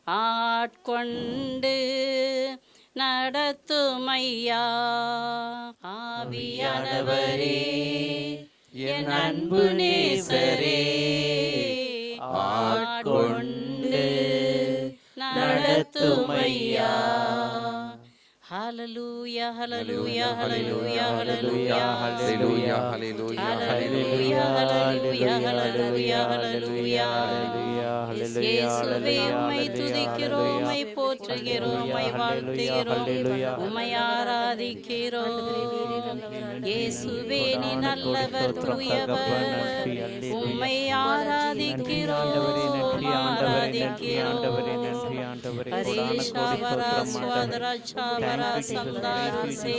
ஆட்கொண்டு நடத்துமையா. ஆவியானவரே என் அன்பு நேசரே, ஆட்கொண்டு நடத்துமையா. Hallelujah, hallelujah, hallelujah, hallelujah, hallelujah, hallelujah, hallelujah, hallelujah, hallelujah. இயேசுவே உம்மை துதிக்கிறோம், உம்மை போற்றுகிறோம், உம்மை வாழ்த்துகிறோம், உம்மை ஆராதிக்கிறோம். இயேசுவே நீ நல்லவர், தூயவர், உம்மை ஆராதிக்கிறோம், ஆராதிக்கிறோம். ஹரிஷாவரா ஸ்வாதரா சாவரா சந்தாராசே,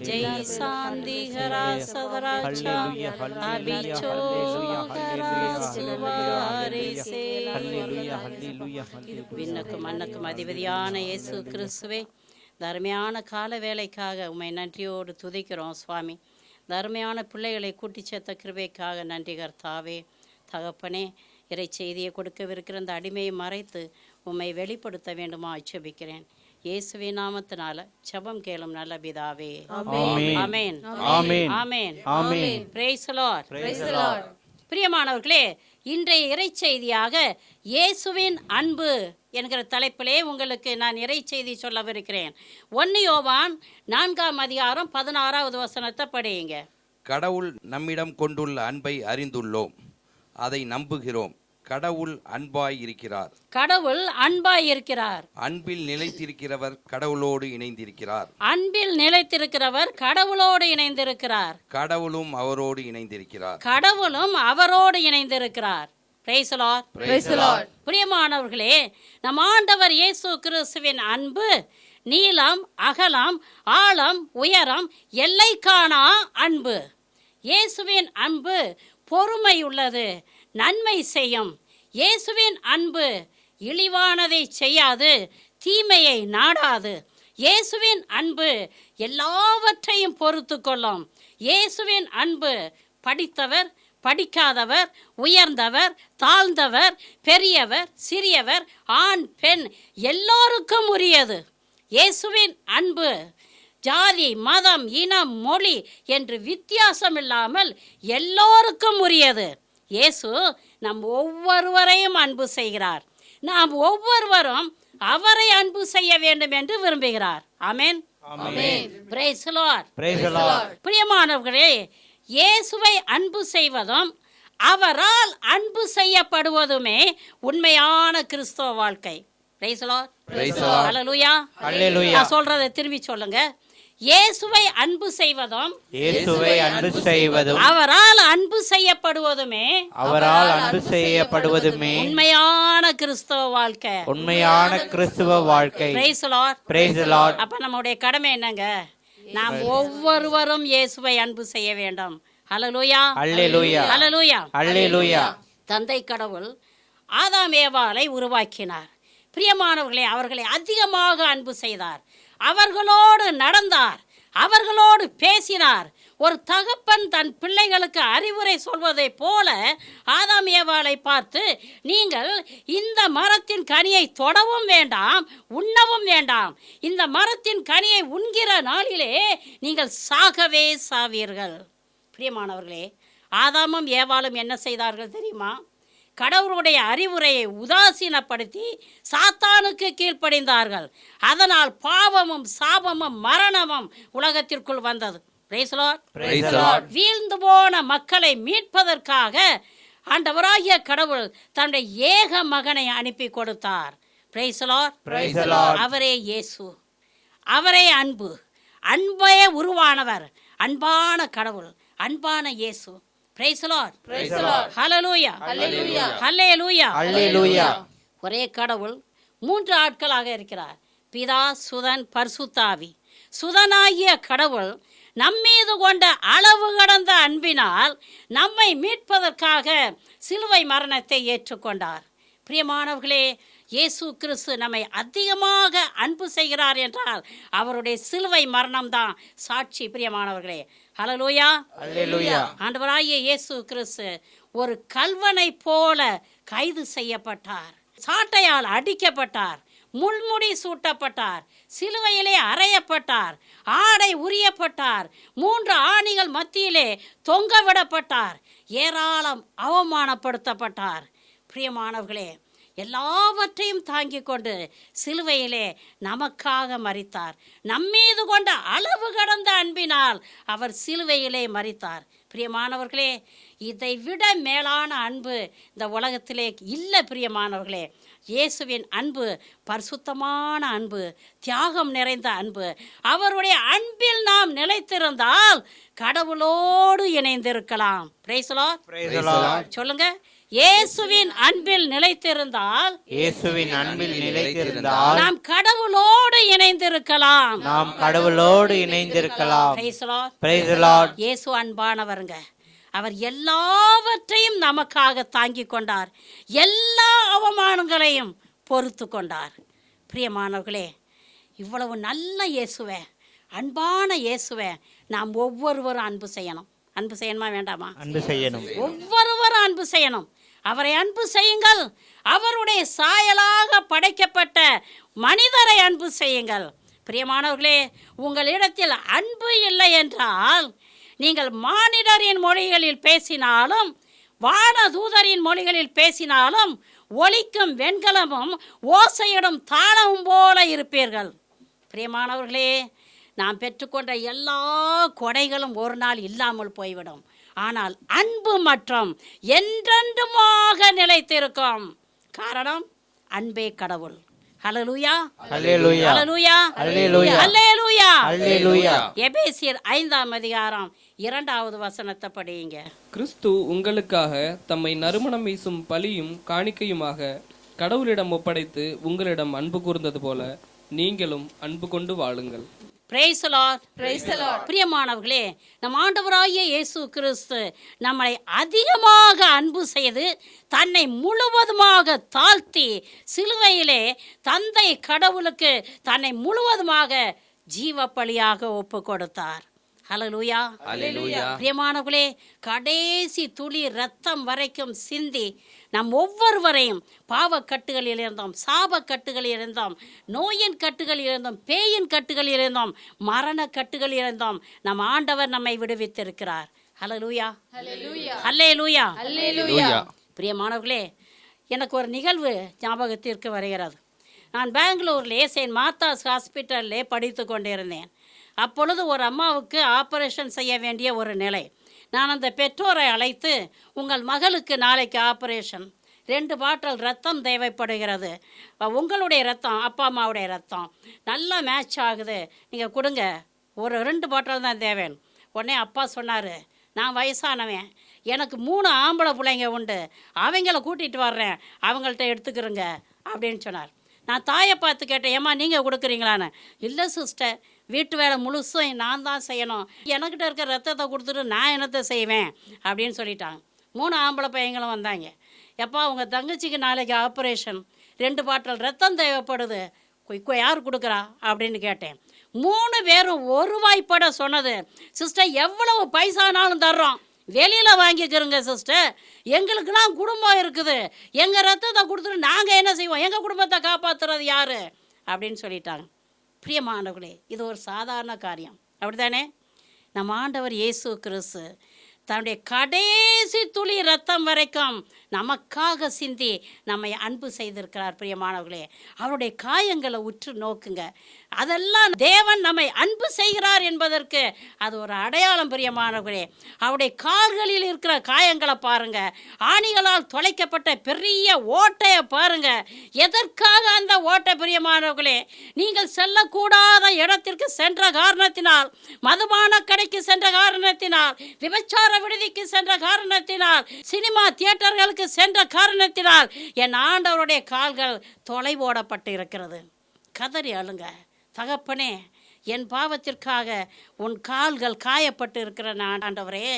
ஜெய் சாந்திகரா சதராச்சா அபிச்சோகரா சுவாரிசே. விண்ணுக்கும் மண்ணுக்கும் அதிபதியான இயேசு கிறிஸ்துவே, தர்மையான கால வேலைக்காக உம்மை நன்றியோடு துதிக்கிறோம் சுவாமி. தர்மையான பிள்ளைகளை கூட்டி சேர்த்த கிருபைக்காக நன்றி கர்த்தாவே. தகப்பனே, இறை செய்தியை கொடுக்கவிருக்கிற அந்த அடிமையை மறைத்து உம்மை வெளிப்படுத்த வேண்டுமா ஜெபிக்கிறேன். இயேசுவின் நாமத்தினால ஜெபம் கேளும் நல்ல பிதாவே. ஆமென், ஆமென், ஆமென், ஆமென். Praise the Lord, praise the Lord. பிரியமானவர்களே, இன்றைய இறை செய்தியாக இயேசுவின் அன்பு என்கிற தலைப்பிலே உங்களுக்கு நான் இறை செய்தி சொல்லவிருக்கிறேன். 1 யோவான் 4:16 படியுங்க. கடவுள் நம்மிடம் கொண்டுள்ள அன்பை அறிந்துள்ளோம், அதை நம்புகிறோம். கடவுள் அன்பாய் இருக்கிறார். கடவுள் அன்பாய் இருக்கிறார். அன்பில் நிலைத்திருக்கிறவர் கடவுளோடு இணைந்திருக்கிறார். அன்பில் நிலைத்திருக்கிறவர் கடவுளோடு இணைந்திருக்கிறார். கடவுளும் அவரோடு இணைந்திருக்கிறார். கடவுளும் அவரோடு இணைந்திருக்கிறார். Price the Lord, praise the Lord. பிரியமானவர்களே, நம் ஆண்டவர் இயேசு கிறிஸ்துவின் அன்பு நீளம், அகலம், ஆழம், உயரம், எல்லை காணா அன்பு. இயேசுவின் அன்பு பொறுமை உள்ளது, நன்மை செய்யும். இயேசுவின் அன்பு இழிவானதை செய்யாது, தீமையை நாடாது. இயேசுவின் அன்பு எல்லாவற்றையும் பொறுத்து கொள்ளும். இயேசுவின் அன்பு படித்தவர், படிக்காதவர், உயர்ந்தவர், தாழ்ந்தவர், பெரியவர், சிறியவர், ஆண், பெண் எல்லோருக்கும் உரியது. இயேசுவின் அன்பு ஜாதி, மதம், இனம், மொழி என்று வித்தியாசம் இல்லாமல் எல்லோருக்கும் உரியது. இயேசு நம் ஒவ்வொருவரையும் அன்பு செய்கிறார். நாம் ஒவ்வொருவரும் அவரை அன்பு செய்ய வேண்டும் என்று விரும்புகிறார். ஆமென், ஆமென். Praise the Lord, praise the Lord. பிரியமானவர்களே, இயேசுவை அன்பு செய்வதும் அவரால் அன்பு செய்யப்படுவதுமே உண்மையான கிறிஸ்தவ வாழ்க்கை. Praise the Lord, praise the Lord. ஹல்லேலூயா, ஹல்லேலூயா. நான் சொல்றதை திரும்பி சொல்லுங்க. இயேசுவை அன்பு செய்வதும், இயேசுவை அன்பு செய்வதும், அவரால் அன்பு செய்யப்படுவதுமே, அவரால் அன்பு செய்யப்படுவதுமே உண்மையான கிறிஸ்தவ வாழ்க்கை, உண்மையான கிறிஸ்தவ வாழ்க்கை. Praise the Lord, praise the Lord. அப்ப நம்முடைய கடமை என்னங்க? நாம் ஒவ்வொருவரும் இயேசுவை அன்பு செய்ய வேண்டும். ஹல்லேலூயா, ஹல்லேலூயா, ஹல்லேலூயா, ஹல்லேலூயா. தந்தை கடவுள் ஆதாம் ஏவாளை உருவாக்கினார். பிரியமானவர்களே, அவர்களை அதிகமாக அன்பு செய்தார். அவர்களோடு நடந்தார், அவர்களோடு பேசினார். ஒரு தகப்பன் தன் பிள்ளைகளுக்கு அறிவுரை சொல்வதை போல ஆதாம் ஏவாளை பார்த்து, நீங்கள் இந்த மரத்தின் கனியை தொடவும் வேண்டாம், உண்ணவும் வேண்டாம். இந்த மரத்தின் கனியை உண்கிற நாளிலே நீங்கள் சாகவே சாவீர்கள். பிரியமானவர்களே, ஆதாமும் ஏவாளும் என்ன செய்தார்கள் தெரியுமா? கடவுளுடைய அறிவுரையை உதாசீனப்படுத்தி சாத்தானுக்கு கீழ்ப்படிந்தார்கள். அதனால் பாவமும் சாபமும் மரணமும் உலகத்திற்குள் வந்தது. Price the Lord, praise the Lord. வீழ்ந்து போன மக்களை மீட்பதற்காக ஆண்டவராகிய கடவுள் தன்னுடைய ஏக மகனை அனுப்பி கொடுத்தார். Price the Lord, praise the Lord. அவரே இயேசு, அவரே அன்பு, அன்பே உருவானவர், அன்பான கடவுள், அன்பான இயேசு. Praise the Lord. Praise the Lord. Hallelujah. Hallelujah. Hallelujah. Hallelujah. ஒரே கடவுள் 3 ஆட்களாக இருக்கிறார். பிதா, சுதன், பரிசுத்த ஆவி. சுதனாகிய கடவுள் நம்மீது கொண்ட அளவு கடந்த அன்பினால் நம்மை மீட்பதற்காக சிலுவை மரணத்தை ஏற்றுக்கொண்டார். பிரியமானவர்களே, இயேசு கிறிஸ்து நம்மை அதிகமாக அன்பு செய்கிறார் என்றால் அவருடைய சிலுவை மரணம்தான் சாட்சி. பிரியமானவர்களே, ஹல்லேலூயா, ஹல்லேலூயா. ஆண்டவராகிய இயேசு கிறிஸ்து ஒரு கல்வனை போல கைது செய்யப்பட்டார், சாட்டையால் அடிக்கப்பட்டார், முள்முடி சூட்டப்பட்டார், சிலுவையிலே அறையப்பட்டார், ஆடை உரியப்பட்டார், 3 ஆணிகள் மத்தியிலே தொங்க விடப்பட்டார், ஏராளம் அவமானப்படுத்தப்பட்டார். பிரியமானவர்களே, எல்லாவற்றையும் தாங்கிக் கொண்டு சிலுவையிலே நமக்காக மரித்தார். நம்மீது கொண்ட அளவு கடந்த அன்பினால் அவர் சிலுவையிலே மரித்தார். பிரியமானவர்களே, இதை விட மேலான அன்பு இந்த உலகத்திலே இல்லை. பிரியமானவர்களே, இயேசுவின் அன்பு பரிசுத்தமான அன்பு, தியாகம் நிறைந்த அன்பு. அவருடைய அன்பில் நாம் நிலைத்திருந்தால் கடவுளோடு இணைந்திருக்கலாம். Praise the Lord. Praise the Lord. சொல்லுங்க, இயேசுவின் அன்பில் நிலைத்திருந்தால், இயேசுவின் அன்பில் நிலைத்திருந்தால் நாம் கடவுளோடு இணைந்திருக்கலாம். நாம் கடவுளோடு இணைந்திருக்கலாம். Praise the Lord. Praise the Lord. இயேசு அன்பானவருங்க. அவர் எல்லாவற்றையும் நமக்காக தாங்கிக் கொண்டார், எல்லா அவமானங்களையும் பொறுத்து கொண்டார். பிரியமானவர்களே, இவ்வளவு நல்ல இயேசுவே, அன்பான இயேசுவே நாம் ஒவ்வொருவரும் அன்பு செய்யணும். அன்பு செய்யணுமா வேண்டாமா? அன்பு செய்யணும். ஒவ்வொருவரும் அன்பு செய்யணும். அவரை அன்பு செய்யுங்கள். அவருடைய சாயலாக படைக்கப்பட்ட மனிதரை அன்பு செய்யுங்கள். பிரியமானவர்களே, உங்களிடத்தில் அன்பு இல்லை என்றால் நீங்கள் மானிடரின் மொழிகளில் பேசினாலும் வானதூதரின் மொழிகளில் பேசினாலும் ஒலிக்கும் வெண்கலமும் ஓசையிடும் தாளமும் போல இருப்பீர்கள். பிரியமானவர்களே, நாம் பெற்றுக்கொண்ட எல்லா கொடைகளும் ஒரு நாள் இல்லாமல் போய்விடும். ஆனால் அன்பு மற்றும் என்றென்றுமாக நிலைத்திருக்கும். காரணம், அன்பே கடவுள். ஹல்லேலூயா, ஹல்லேலூயா, ஹல்லேலூயா, ஹல்லேலூயா, ஹல்லேலூயா, ஹல்லேலூயா. எபேசியர் 5ஆம் அதிகாரம் 2வது வசனத்தை படியுங்க. கிறிஸ்து உங்களுக்காக தம்மை நறுமணம் வீசும் பலியும் காணிக்கையுமாக கடவுளிடம் ஒப்படைத்து உங்களிடம் அன்பு கூர்ந்தது போல நீங்களும் அன்பு கொண்டு வாழுங்கள். Praise the Lord. Praise the Lord. பிரியமானவர்களே, நம் ஆண்டவராகிய இயேசு கிறிஸ்து நம்மை அதிகமாக அன்பு செய்து தன்னை முழுவதுமாக தாழ்த்தி சிலுவையிலே தந்தை கடவுளுக்கு தன்னை முழுவதுமாக ஜீவ பலியாக ஒப்பு கொடுத்தார். ஹல்லேலூயா, அல்லேலூயா. பிரியமானவர்களே, கடைசி துளி ரத்தம் வரைக்கும் சிந்தி நம் ஒவ்வொருவரையும் பாவக்கட்டுகளில் இருந்தோம், சாபக்கட்டுகளில் இருந்தோம், நோயின் கட்டுகளில் இருந்தோம், பேயின் கட்டுகளில் இருந்தோம், மரண கட்டுகளில் இருந்தோம். நம் ஆண்டவர் நம்மை விடுவித்திருக்கிறார். ஹல்லேலூயா, ஹல்லேலூயா, ஹல்லேலூயா. பிரியமானவர்களே, எனக்கு ஒரு நிகழ்வு ஞாபகத்திற்கு வருகிறது. நான் பெங்களூரிலே செயின்ட் மார்த்தாஸ் ஹாஸ்பிட்டல்லே படித்து கொண்டிருந்தேன். அப்பொழுது ஒரு அம்மாவுக்கு ஆப்ரேஷன் செய்ய வேண்டிய ஒரு நிலை. நான் அந்த பெற்றோரை அழைத்து, உங்கள் மகளுக்கு நாளைக்கு ஆப்ரேஷன், 2 பாட்டில் ரத்தம் தேவைப்படுகிறது, உங்களுடைய ரத்தம் அப்பா அம்மாவுடைய ரத்தம் நல்லா மேட்ச் ஆகுது, நீங்கள் கொடுங்க, ஒரு 2 பாட்டில் தான் தேவைன்னு. உடனே அப்பா சொன்னார், நான் வயசானவன், எனக்கு 3 ஆம்பளை பிள்ளைங்க உண்டு, அவங்கள கூட்டிகிட்டு வர்றேன், அவங்கள்ட்ட எடுத்துக்கிறோங்க அப்படின்னு சொன்னார். நான் தாயை பார்த்து கேட்டேன், ஏம்மா நீங்கள் கொடுக்குறீங்களான்னு. இல்லை சிஸ்டர், வீட்டு வேலை முழுசும் நான் தான் செய்யணும், எனக்கிட்ட இருக்க ரத்தத்தை கொடுத்துட்டு நான் என்னத்தை செய்வேன் அப்படின்னு சொல்லிட்டாங்க. 3 ஆம்பளை பையங்களும் வந்தாங்க. எப்பா, உங்கள் தங்கச்சிக்கு நாளைக்கு ஆப்ரேஷன், 2 பாட்டில் ரத்தம் தேவைப்படுது, யார் கொடுக்குறா அப்படின்னு கேட்டேன். 3 பேரும் ஒரு வாய்ப்பட சொன்னது, சிஸ்டர் எவ்வளவு பைசானாலும் தர்றோம், வெளியில் வாங்கிக்கிறோங்க சிஸ்டர், எங்களுக்கெல்லாம் குடும்பம் இருக்குது, எங்கள் ரத்தத்தை கொடுத்துட்டு நாங்கள் என்ன செய்வோம், எங்கள் குடும்பத்தை காப்பாற்றுறது யார் அப்படின்னு சொல்லிட்டாங்க. பிரியமானவர்களே, இது ஒரு சாதாரண காரியம், அப்படி தானே? நம்ம ஆண்டவர் இயேசு கிறிஸ்து தன்னுடைய கடைசி துளி ரத்தம் வரைக்கும் நமக்காக சிந்தி நம்மை அன்பு செய்திருக்கிறார். பிரியமானவர்களே, அவருடைய காயங்களை உற்று நோக்குங்க. அதெல்லாம் தேவன் நம்மை அன்பு செய்கிறார் என்பதற்கு அது ஒரு அடையாளம். பிரியமானவர்களே, அவருடைய கால்களில் இருக்கிற காயங்களை பாருங்க, ஆணிகளால் தொலைக்கப்பட்ட பெரிய ஓட்டையை பாருங்க. எதற்காக அந்த ஓட்டை? பிரியமானவர்களே, நீங்கள் செல்லக்கூடாத இடத்திற்கு சென்ற காரணத்தினால், மதுபான கடைக்கு சென்ற காரணத்தினால், விபச்சார விடுதிக்கு சென்ற காரணத்தினால், சினிமா தியேட்டர்களுக்கு சென்ற காரணத்தினால் என் ஆண்டவருடைய கால்கள் தொலைவோடப்பட்டு இருக்கிறது. கதறி அழுங்க, தகப்பனே, என் பாவத்திற்காக உன் கால்கள் காயப்பட்டு இருக்கிற ஆண்டவரே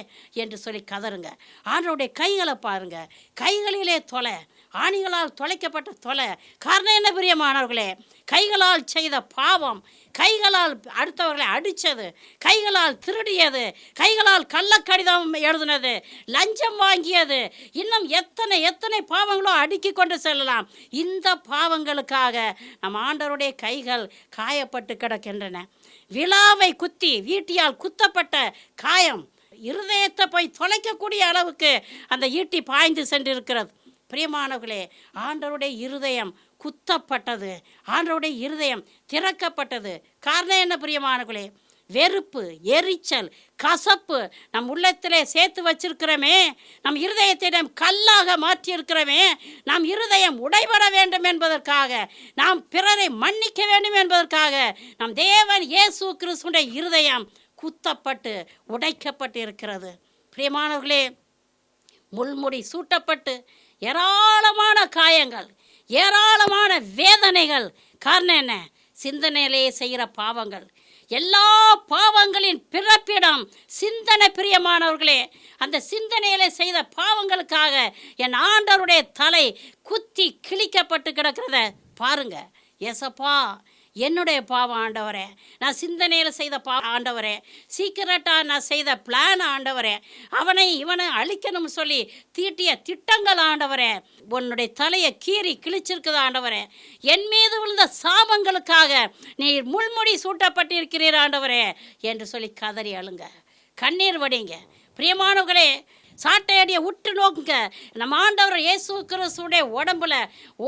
என்று சொல்லி கதறுங்க. ஆண்டவருடைய கைகளை பாருங்க, கைகளிலே தொலை, ஆணிகளால் தொலைக்கப்பட்ட தொலை. காரணம் என்ன பிரியமானவர்களே? கைகளால் செய்த பாவம், கைகளால் அடுத்தவர்களை அடித்தது, கைகளால் திருடியது, கைகளால் கள்ளக்கடிதம் எழுதுனது, லஞ்சம் வாங்கியது, இன்னும் எத்தனை எத்தனை பாவங்களோ அடுக்கி கொண்டு செல்லலாம். இந்த பாவங்களுக்காக நம் ஆண்டவருடைய கைகள் காயப்பட்டு கிடக்கின்றன. விழாவை குத்தி ஈட்டியால் குத்தப்பட்ட காயம் இருதயத்தை போய் தொலைக்கக்கூடிய அளவுக்கு அந்த ஈட்டி பாய்ந்து சென்றிருக்கிறது. பிரியமானவர்களே, ஆண்டவருடைய இருதயம் குத்தப்பட்டது, ஆண்டவருடைய இருதயம் திறக்கப்பட்டது. காரணம் என்ன பிரியமானவர்களே? வெறுப்பு, எரிச்சல், கசப்பு நம் உள்ளத்திலே சேர்த்து வச்சிருக்கிறோமே, நம் இருதயத்தை நாம் கல்லாக மாற்றியிருக்கிறோமே, நம் இருதயம் உடைபட வேண்டும் என்பதற்காக, நாம் பிறரை மன்னிக்க வேண்டும் என்பதற்காக நம் தேவன் இயேசு கிறிஸ்துவின் இருதயம் குத்தப்பட்டு உடைக்கப்பட்டு இருக்கிறது. பிரியமானவர்களே, முள்முடி சூட்டப்பட்டு ஏராளமான காயங்கள், ஏராளமான வேதனைகள். காரணம் என்ன? சிந்தனையிலே செய்கிற பாவங்கள். எல்லா பாவங்களின் பிறப்பிடம் சிந்தனை. பிரியமானவர்களே, அந்த சிந்தனையிலே செய்த பாவங்களுக்காக என் ஆண்டவருடைய தலை குத்தி கிழிக்கப்பட்டு கிடக்கிறத பாருங்க. ஏசப்பா, என்னுடைய பாவம் ஆண்டவரே, நான் சிந்தனையில் செய்த ஆண்டவரே, சீக்கிரட்டாக நான் செய்த பிளான் ஆண்டவரே, அவனை இவனை அழிக்கணும்னு சொல்லி தீட்டிய திட்டங்கள் ஆண்டவரே, உன்னுடைய தலையை கீறி கிழிச்சிருக்குது ஆண்டவரே, என் மீது விழுந்த சாபங்களுக்காக நீர் முள்முடி சூட்டப்பட்டிருக்கிறீர் ஆண்டவரே என்று சொல்லி கதறி அழுங்க, கண்ணீர் வடிங்க. பிரியமானவர்களே, சாட்டையடியை உற்று நோக்குங்க. நம்ம ஆண்டவர் இயேசு கிறிஸ்துவுடைய உடம்புல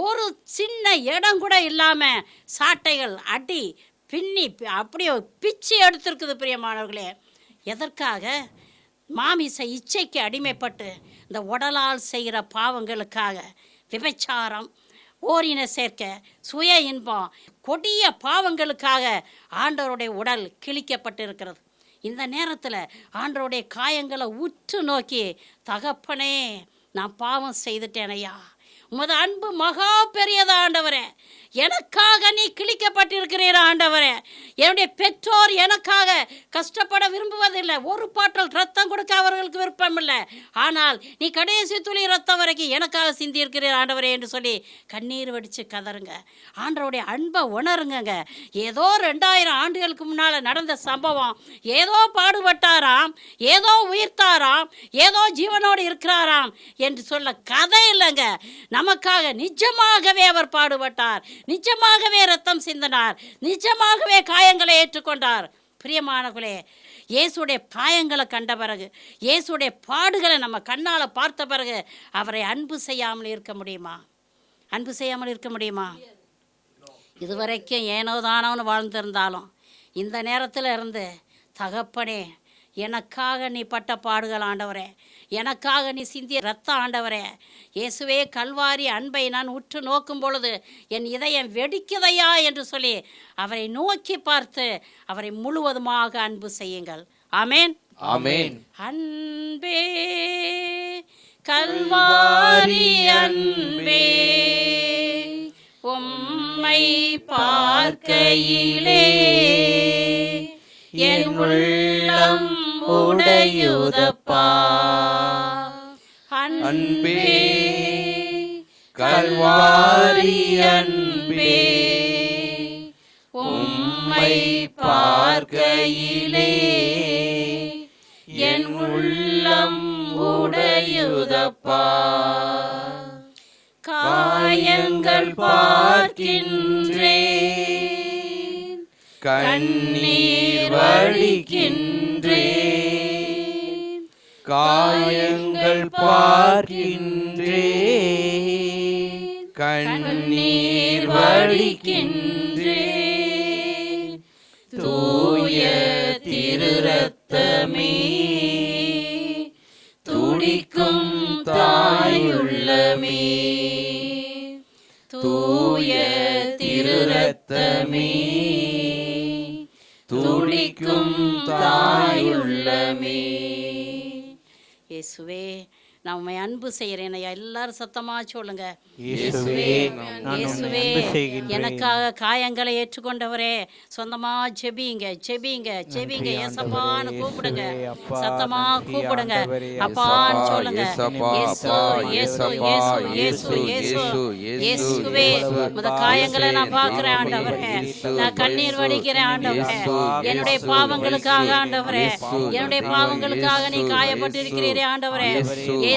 ஒரு சின்ன இடம் கூட இல்லாமல் சாட்டைகள் அடி பின்னி அப்படியே பிச்சு எடுத்திருக்குது. பிரியமானவர்களே, எதற்காக? மாமிச இச்சைக்கு அடிமைப்பட்டு இந்த உடலால் செய்கிற பாவங்களுக்காக, விபச்சாரம், ஓரின சேர்க்கை, சுய இன்பம், கொடிய பாவங்களுக்காக ஆண்டவருடைய உடல் கிழிக்கப்பட்டிருக்கிறது. இந்த நேரத்தில் ஆண்டவருடைய காயங்களை உற்று நோக்கி, தகப்பனே, நான் பாவம் செய்துட்டேன் ஐயா, உமது அன்பு மகா பெரியதா ஆண்டவரே, எனக்காக நீ கிழிக்கப்பட்டிருக்கிறீர் ஆண்டவரே, என்னுடைய பெற்றோர் எனக்காக கஷ்டப்பட விரும்புவதில்லை, ஒரு பாட்டல் ரத்தம் கொடுக்க அவர்களுக்கு விருப்பம் இல்லை, ஆனால் நீ கடைசி துளி ரத்தம் வரைக்கும் எனக்காக சிந்தியிருக்கிறீர் ஆண்டவரே என்று சொல்லி கண்ணீர் வடித்து கதறுங்க. ஆண்டவருடைய அன்பை உணருங்க. ஏதோ 2000 ஆண்டுகளுக்கு முன்னால் நடந்த சம்பவம், ஏதோ பாடுபட்டாராம், ஏதோ உயிர்த்தாராம், ஏதோ ஜீவனோடு இருக்கிறாராம் என்று சொல்ல கதை இல்லைங்க. நமக்காக நிஜமாகவே அவர் பாடுபட்டார், நிஜமாகவே ரத்தம் சிந்தினார், நிஜமாகவே காயங்களை ஏற்றுக்கொண்டார். பிரியமானவர்களே, இயேசுடைய காயங்களை கண்ட பிறகு, இயேசுடைய பாடுகளை நம்ம கண்ணால் பார்த்த பிறகு அவரை அன்பு செய்யாமல் இருக்க முடியுமா? அன்பு செய்யாமல் இருக்க முடியுமா? இதுவரைக்கும் ஏனோ தானோன்னு வாழ்ந்திருந்தாலும் இந்த நேரத்தில் இருந்து, தகப்பனே, எனக்காக நீ பட்ட பாடுகள் ஆண்டவரே, எனக்காக நீ சிந்திய ரத்த ஆண்டவரே, இயேசுவே, கல்வாரி அன்பை நான் உற்று நோக்கும் பொழுது என் இதயம் வெடிக்குதையா என்று சொல்லி அவரை நோக்கி பார்த்து அவரை முழுவதுமாக அன்பு செய்யுங்கள். ஆமேன், ஆமேன். அன்பே, கல்வாரி அன்பே, உம்மை பார்க்கையிலே என் உள்ளம் உடையுதப்பா. அன்பே, கல்வாரி அன்பே, உம்மை பார்க்கையிலே என் உள்ளம் உடையுதப்பா. காயங்கள் பார்க்கின்றேன், கண்ணீர் வடிக்கின்றேன், காயங்கள் பார்க்கின்றேன், கண்ணீர் வடிக்கின்றேன். தூய திரு ரத்தமே, துடிக்கும் தாயுள்ளமே, தூய திரு ரத்தமே, துடிக்கும் தாயுள்ளமே. இயேசுவே, நான் உம்மை அன்பு செய்கிறேன் ஐயா. எல்லாரும் சத்தமாக சொல்லுங்க. இயேசுவே, நான் இயேசுவே, உம்மை அன்பு செய்கின்றேன். எனக்காக காயங்களை ஏற்றுக்கொண்டவரே. சொந்தமா ஜெபிங்க, ஜெபிங்க, ஜெபிங்க. ஏசப்பான்னு கூப்பிடுங்க, அப்பா, சத்தமா நன்றி கூப்பிடுங்க. ஆண்டவரே. அப்பான்னு சொல்லுங்க. ஏசப்பா, இயேசு, அப்பா, இயேசு, ஏசப்பா, இயேசு, இயேசு, இயேசு, இயேசு, இயேசுவே. இந்த காயங்களை நான் பார்க்கிறேன் ஆண்டவரே. நான் கண்ணீர் வடிக்கிறேன் ஆண்டவரே. என்னுடைய பாவங்களுக்காக ஆண்டவரே, என்னுடைய பாவங்களுக்காக நீ காயப்பட்டிருக்கிறீரே ஆண்டவரே.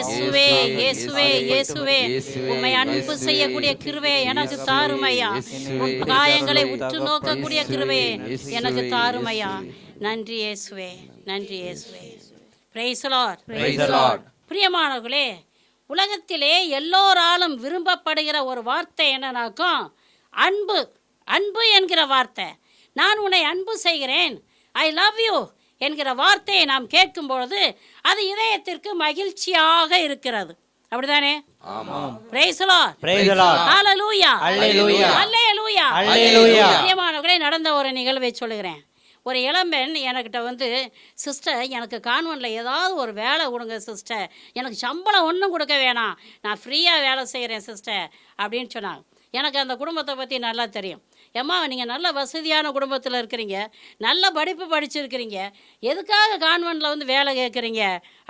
இயேசுவே, இயேசுவே, இயேசுவே, உம்மை அன்பு செய்யக்கூடிய கிருபை எனக்கு தாருமையா. உன் காயங்களை உற்று நோக்கக்கூடிய கிருபை எனக்கு தாருமையா. நன்றி இயேசுவே, நன்றி இயேசுவே. Price the Lord. Praise the Lord. பிரியமானவர்களே, உலகத்திலே எல்லோராலும் விரும்பப்படுகிற ஒரு வார்த்தை என்னன்னாக்கும் அன்பு. அன்பு என்கிற வார்த்தை. நான் உன்னை அன்பு செய்கிறேன், ஐ லவ் யூ என்கிற வார்த்தையை நாம் கேட்கும் பொழுது அது இதயத்திற்கு மகிழ்ச்சியாக இருக்கிறது. அப்படிதானே? Praise the Lord. Praise the Lord. Hallelujah. Hallelujah. Hallelujah. Hallelujah. பிரியமானவர்களே, நடந்த ஒரு நிகழ்வை சொல்லுகிறேன். ஒரு இளம்பெண் என்கிட்ட சிஸ்டர், எனக்கு கான்வென்ட்டில் ஏதாவது ஒரு வேலை கொடுங்க சிஸ்டர், எனக்கு சம்பளம் ஒன்றும் கொடுக்க வேணாம், நான் ஃப்ரீயாக வேலை செய்கிறேன் சிஸ்டர் அப்படின்னு சொன்னாங்க. எனக்கு அந்த குடும்பத்தை பற்றி நல்லா தெரியும். ஏம்மா, நீங்கள் நல்ல வசதியான குடும்பத்தில் இருக்கிறீங்க, நல்ல படிப்பு படிச்சிருக்கிறீங்க, எதுக்காக கான்வென்ட்டில் வேலை கேட்குறீங்க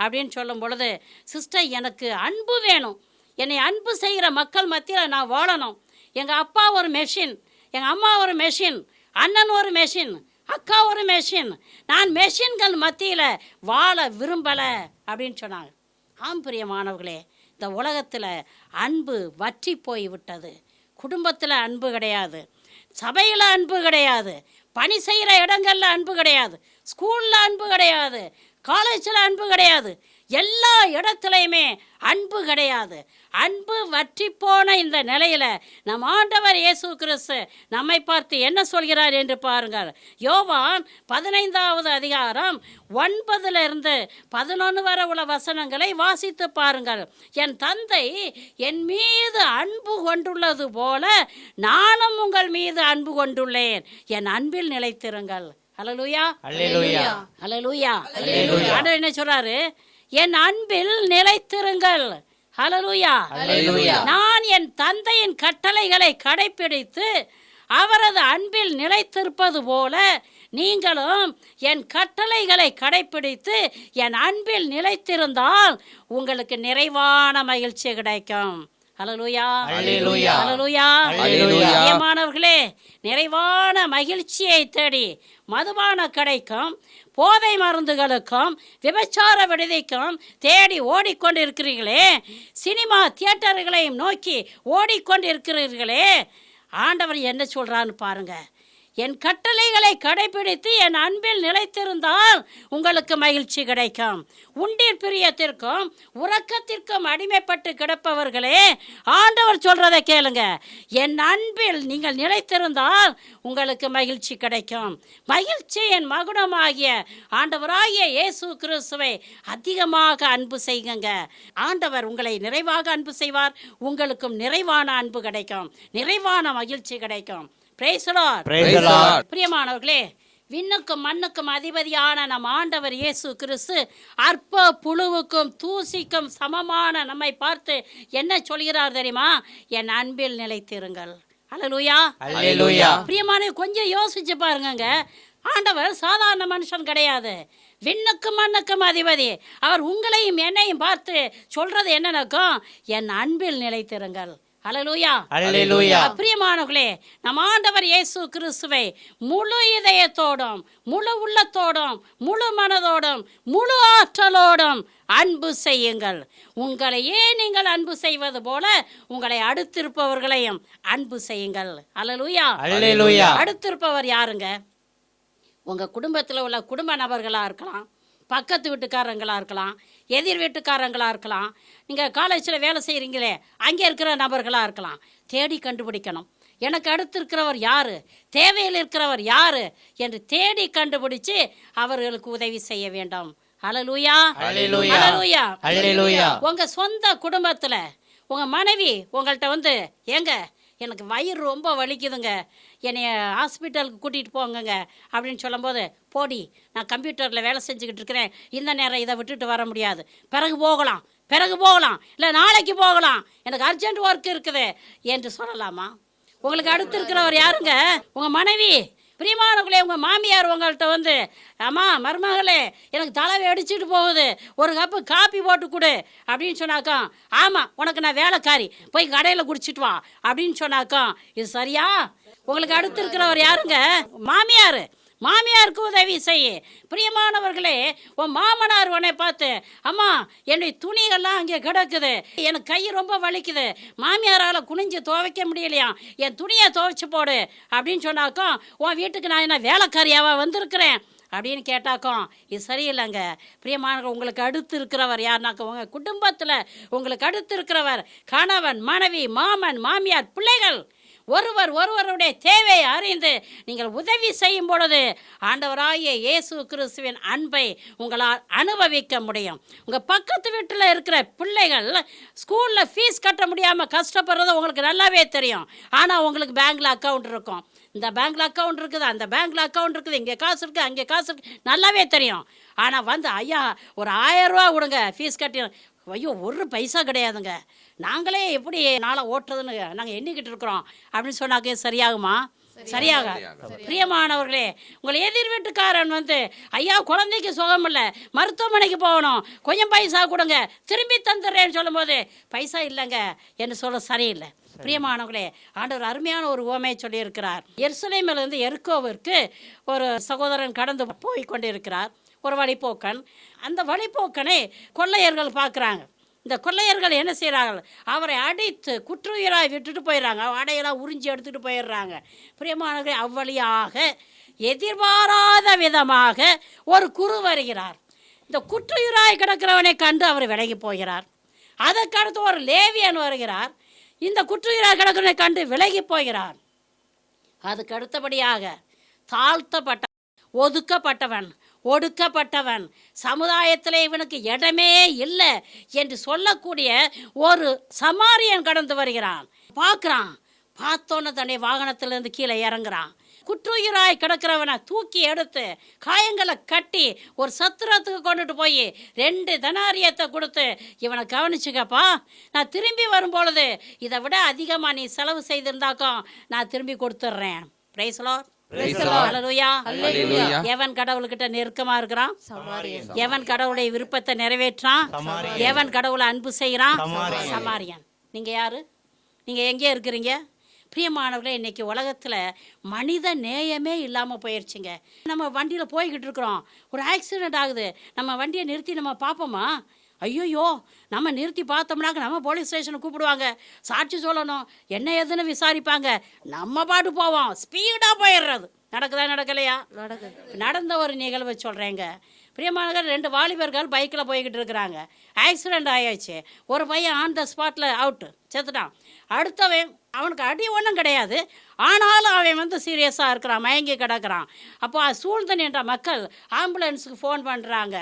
அப்படின்னு சொல்லும் பொழுது, சிஸ்டர் எனக்கு அன்பு வேணும், என்னை அன்பு செய்கிற மக்கள் மத்தியில் நான் வாழணும். எங்கள் அப்பா ஒரு மெஷின், எங்கள் அம்மா ஒரு மெஷின், அண்ணன் ஒரு மெஷின், அக்கா ஒரு மெஷின், நான் மெஷின்கள் மத்தியில் வாழ விரும்பலை அப்படின்னு சொன்னாங்க. ஆம் பிரியமானவர்களே, இந்த உலகத்தில் அன்பு வற்றி போய் விட்டது. குடும்பத்தில் அன்பு கிடையாது, சபையில் அன்பு கிடையாது, பணி செய்கிற இடங்களில் அன்பு கிடையாது, ஸ்கூலில் அன்பு கிடையாது, காலேஜில் அன்பு கிடையாது, எல்லா இடத்துலையுமே அன்பு கிடையாது. அன்பு வற்றி போன இந்த நிலையில் நம் ஆண்டவர் இயேசு கிறிஸ்து நம்மை பார்த்து என்ன சொல்கிறார் என்று பாருங்கள். யோவான் 15வது அதிகாரம் 9-11 வரை உள்ள வசனங்களை வாசித்து பாருங்கள். என் தந்தை என் மீது அன்பு கொண்டுள்ளது போல நானும் உங்கள் மீது அன்பு கொண்டுள்ளேன், என் அன்பில் நிலைத்திருங்கள். ஹல்லேலூயா, ஹல்லேலூயா, ஹல்லேலூயா. ஆண்டவர் என்ன சொல்றாரு? என் அன்பில் நிலைத்திருங்கள். ஹல்லேலூயா, ஹல்லேலூயா. நான் என் தந்தையின் கட்டளைகளை கடைப்பிடித்து அவரது அன்பில் நிலைத்திருப்பது போல நீங்களும் என் கட்டளைகளை கடைப்பிடித்து என் அன்பில் நிலைத்திருந்தால் உங்களுக்கு நிறைவான மகிழ்ச்சி கிடைக்கும். ஹல்லேலூயா, ஹல்லேலூயா, ஹல்லேலூயா. ஹல்லேலூயா. பிரியமானவர்களே, நிறைவான மகிழ்ச்சியை தேடி மதுபான கடைக்கும் போதை மருந்துகளுக்கும் விபச்சார விடுதிக்கும் தேடி ஓடிக்கொண்டிருக்கிறீர்களே, சினிமா தியேட்டர்களையும் நோக்கி ஓடிக்கொண்டிருக்கிறீர்களே, ஆண்டவர் என்ன சொல்றான்னு பாருங்க. என் கட்டளைகளை கடைபிடித்து என் அன்பில் நிலைத்திருந்தால் உங்களுக்கு மகிழ்ச்சி கிடைக்கும். உண்டின் பிரியத்திற்கும் உறக்கத்திற்கும் அடிமைப்பட்டு கிடப்பவர்களே, ஆண்டவர் சொல்றதை கேளுங்க. என் அன்பில் நீங்கள் நிலைத்திருந்தால் உங்களுக்கு மகிழ்ச்சி கிடைக்கும். மகிழ்ச்சி என் மகுடமாகிய ஆண்டவராகிய இயேசு கிறிஸ்துவை அதிகமாக அன்பு செய்யுங்க. ஆண்டவர் உங்களை நிறைவாக அன்பு செய்வார். உங்களுக்கும் நிறைவான அன்பு கிடைக்கும், நிறைவான மகிழ்ச்சி கிடைக்கும். Praise the Lord. Praise the Lord. பிரியமானவர்களே, விண்ணுக்கும் மண்ணுக்கும் அதிபதியான நம் ஆண்டவர் இயேசு கிறிஸ்து அற்ப புழுவுக்கும் தூசிக்கும் சமமான நம்மை பார்த்து என்ன சொல்கிறார் தெரியுமா? என் அன்பில் நிலைத்திருங்கள். ஹல்லேலூயா, ஹல்லேலூயா. பிரியமான கொஞ்சம் யோசிச்சு பாருங்க. ஆண்டவர் சாதாரண மனுஷன் கிடையாது, விண்ணுக்கும் மண்ணுக்கும் அதிபதி. அவர் உங்களையும் என்னையும் பார்த்து சொல்றது என்னன்னாக்கும், என் அன்பில் நிலைத்திருங்கள். ஹல்லேலூயா, ஹல்லேலூயா. பிரியமானவர்களே, நம் ஆண்டவர் இயேசு கிறிஸ்துவை முழு இதயத்தோடும் முழு உள்ளத்தோடும் முழு மனதோடும் முழு ஆற்றலோடும் அன்பு செய்யுங்கள். உங்களையே நீங்கள் அன்பு செய்வது போல உங்களை அடுத்திருப்பவர்களையும் அன்பு செய்யுங்கள். ஹல்லேலூயா, ஹல்லேலூயா. அடுத்திருப்பவர் யாருங்க? உங்கள் குடும்பத்தில் உள்ள குடும்ப நபர்களாக இருக்கலாம், பக்கத்து வீட்டுக்காரங்களாக இருக்கலாம், எதிர் வீட்டுக்காரங்களாக இருக்கலாம், நீங்கள் காலேஜில் வேலை செய்கிறீங்களே அங்கே இருக்கிற நபர்களாக இருக்கலாம். தேடி கண்டுபிடிக்கணும், எனக்கு அடுத்து இருக்கிறவர் யார், தேவையில் இருக்கிறவர் யார் என்று தேடி கண்டுபிடிச்சு அவர்களுக்கு உதவி செய்ய வேண்டும். ஹல்லேலூயா, ஹல்லேலூயா. ஹல்லேலூயா. ஹல்லேலூயா. உங்கள் சொந்த குடும்பத்தில் உங்கள் மனைவி உங்கள்கிட்ட ஏங்க எனக்கு வயிறு ரொம்ப வலிக்குதுங்க, என்னை ஹாஸ்பிட்டலுக்கு கூட்டிகிட்டு போங்கங்க அப்படின்னு சொல்லும்போது, போடி நான் கம்ப்யூட்டரில் வேலை செஞ்சுக்கிட்டு இருக்கிறேன், இந்த நேரம் இதை விட்டுட்டு வர முடியாது, பிறகு போகலாம், பிறகு போகலாம், இல்லை நாளைக்கு போகலாம், எனக்கு அர்ஜென்ட் ஒர்க் இருக்குது என்று சொல்லலாமா? உங்களுக்கு அடுத்து இருக்கிறவர் யாருங்க? உங்கள் மனைவி. பிரியமானவர்களே, உங்கள் மாமியார் உங்கள்கிட்ட வந்து, அம்மா மருமகளே எனக்கு தலை வெடிச்சிட்டு போகுது, ஒரு கப்பு காப்பி போட்டு கொடு அப்படின்னு சொன்னாக்கா, ஆமாம் உனக்கு நான் வேலைக்காரி, போய் கடையில் குடிச்சிட்டு வா அப்படின்னு சொன்னாக்கா, இது சரியா? உங்களுக்கு அடுத்து இருக்கிறவர் யாருங்க? மாமியார். மாமியாருக்கு உதவி செய்ய. பிரியமானவர்களே, உன் மாமனார் உன்னை பார்த்து, அம்மா என்னுடைய துணிகள்லாம் அங்கே கிடக்குது, எனக்கு கை ரொம்ப வலிக்குது, மாமியாரால் குனிஞ்சு துவைக்க முடியலையா, என் துணியை துவைச்சி போடு அப்படின்னு சொன்னாக்கோ, உன் வீட்டுக்கு நான் என்ன வேலைக்காரியாவா வந்திருக்கிறேன் அப்படின்னு கேட்டாக்கோ, இது சரியில்லைங்க. பிரியமானவர்கள், உங்களுக்கு அடுத்து இருக்கிறவர் யாருனாக்கா உங்கள் குடும்பத்தில் உங்களுக்கு அடுத்து இருக்கிறவர் கணவன், மனைவி, மாமன், மாமியார், பிள்ளைகள். ஒருவருடைய தேவையை அறிந்து நீங்கள் உதவி செய்யும் பொழுது ஆண்டவராகிய இயேசு கிறிஸ்துவின் அன்பை உங்களால் அனுபவிக்க முடியும். உங்கள் பக்கத்து வீட்டில் இருக்கிற பிள்ளைகள் ஸ்கூலில் ஃபீஸ் கட்ட முடியாமல் கஷ்டப்படுறது உங்களுக்கு நல்லாவே தெரியும். ஆனால் உங்களுக்கு பேங்க்கில் அக்கௌண்ட் இருக்கும், இந்த பேங்க்கில் அக்கௌண்ட் இருக்குது, அந்த பேங்க்கில் அக்கௌண்ட் இருக்குது, இங்கே காசு இருக்குது, அங்கே காசு இருக்குது, நல்லாவே தெரியும். ஆனால் வந்து ஐயா ஒரு 1000 ரூபா கொடுங்க ஃபீஸ் கட்டி, ஐயோ ஒரு பைசா கிடையாதுங்க, நாங்களே எப்படி நாளை ஓட்டுறதுன்னு நாங்கள் எண்ணிக்கிட்டு இருக்கிறோம் அப்படின்னு சொன்னாக்க சரியாகுமா? சரியாக. பிரியமானவர்களே, உங்கள் எதிர் வீட்டுக்காரன் வந்து, ஐயா குழந்தைக்கு சுகம் இல்லை, மருத்துவமனைக்கு போகணும், கொஞ்சம் பைசா கொடுங்க, திரும்பி தந்துடுறேன்னு சொல்லும்போது பைசா இல்லைங்க என்று சொல்ல சரியில்லை. பிரியமானவர்களே, ஆண்டவர் அருமையான ஒரு உவமையை சொல்லியிருக்கிறார். எருசலேமிலிருந்து எரிகோவிற்கு ஒரு சகோதரன் கடந்து போய் கொண்டிருக்கிறார், ஒரு வழிப்போக்கன். அந்த வழிப்போக்கனை கொள்ளையர்கள் பார்க்குறாங்க. இந்த கொள்ளையர்கள் என்ன செய்கிறார்கள்? அவரை அடித்து குற்றுயிராய் விட்டுட்டு போயிடுறாங்க, அடையெல்லாம் உறிஞ்சி எடுத்துகிட்டு போயிடுறாங்க. பிரியமானவர்களே, அவ்வழியாக எதிர்பாராத விதமாக ஒரு குரு வருகிறார். இந்த குற்றுயிராய் கிடக்கிறவனை கண்டு அவர் விலகி போகிறார். அதற்கடுத்து ஒரு லேவியன் வருகிறார், இந்த குற்றுயிராய் கிடக்கிறவனை கண்டு விலகி போகிறார். அதுக்கு அடுத்தபடியாக தாழ்த்தப்பட்ட, ஒதுக்கப்பட்டவன், ஒடுக்கப்பட்டவன், சமுதாயத்தில் இவனுக்கு இடமே இல்லை என்று சொல்லக்கூடிய ஒரு சமாரியன் கடந்து வருகிறான். பார்க்குறான், பார்த்தோன்னு தன்னை வாகனத்திலேருந்து கீழே இறங்குறான். குற்றுயிராய் கிடக்கிறவனை தூக்கி எடுத்து காயங்களை கட்டி ஒரு சத்திரத்துக்கு கொண்டுட்டு போய் 2 தெனாரியத்தை கொடுத்து, இவனை கவனிச்சுக்கப்பா, நான் திரும்பி வரும்பொழுது இதை விட அதிகமாக நீ செலவு செய்திருந்தாக்கோ நான் திரும்பி கொடுத்துட்றேன். Praise lord. எவன் கடவுள்கிட்ட நெருக்கமா இருக்கிறான்? எவன் கடவுளுடைய விருப்பத்தை நிறைவேற்றான்? எவன் கடவுளை அன்பு செய்யறான்? சமாரியன். நீங்க யாரு? நீங்க எங்கே இருக்கிறீங்க? பிரியமானவர்களே, இன்னைக்கு உலகத்தில் மனித நேயமே இல்லாமல் போயிடுச்சுங்க. நம்ம வண்டியில் போய்கிட்டு இருக்கிறோம், ஒரு ஆக்சிடெண்ட் ஆகுது, நம்ம வண்டியை நிறுத்தி நம்ம பார்ப்போமா? ஐயோயோ, நம்ம நிறுத்தி பார்த்தோம்னாக்க நம்ம போலீஸ் ஸ்டேஷனுக்கு கூப்பிடுவாங்க, சாட்சி சொல்லணும், என்ன ஏதுன்னு விசாரிப்பாங்க, நம்ம பாட்டு போவோம், ஸ்பீடாக போயிடுறது. நடக்குதா நடக்கலையா? நடந்த ஒரு நிகழ்வை சொல்கிறேங்க. பிரியமானவர்கள், 2 வாலிபர்கள் பைக்கில் போய்கிட்டு இருக்கிறாங்க, ஆக்சிடெண்ட் ஆயாச்சு. ஒரு பையன் ஆன் த ஸ்பாட்டில் அவுட்டு, செத்துட்டான். அடுத்தவன், அவனுக்கு அடி ஒன்றும் கிடையாது, ஆனாலும் அவன் வந்து சீரியஸாக இருக்கிறான், மயங்கி கிடக்கிறான். அப்போ சூழ்ந்து நின்ற மக்கள் ஆம்புலன்ஸுக்கு ஃபோன் பண்ணுறாங்க.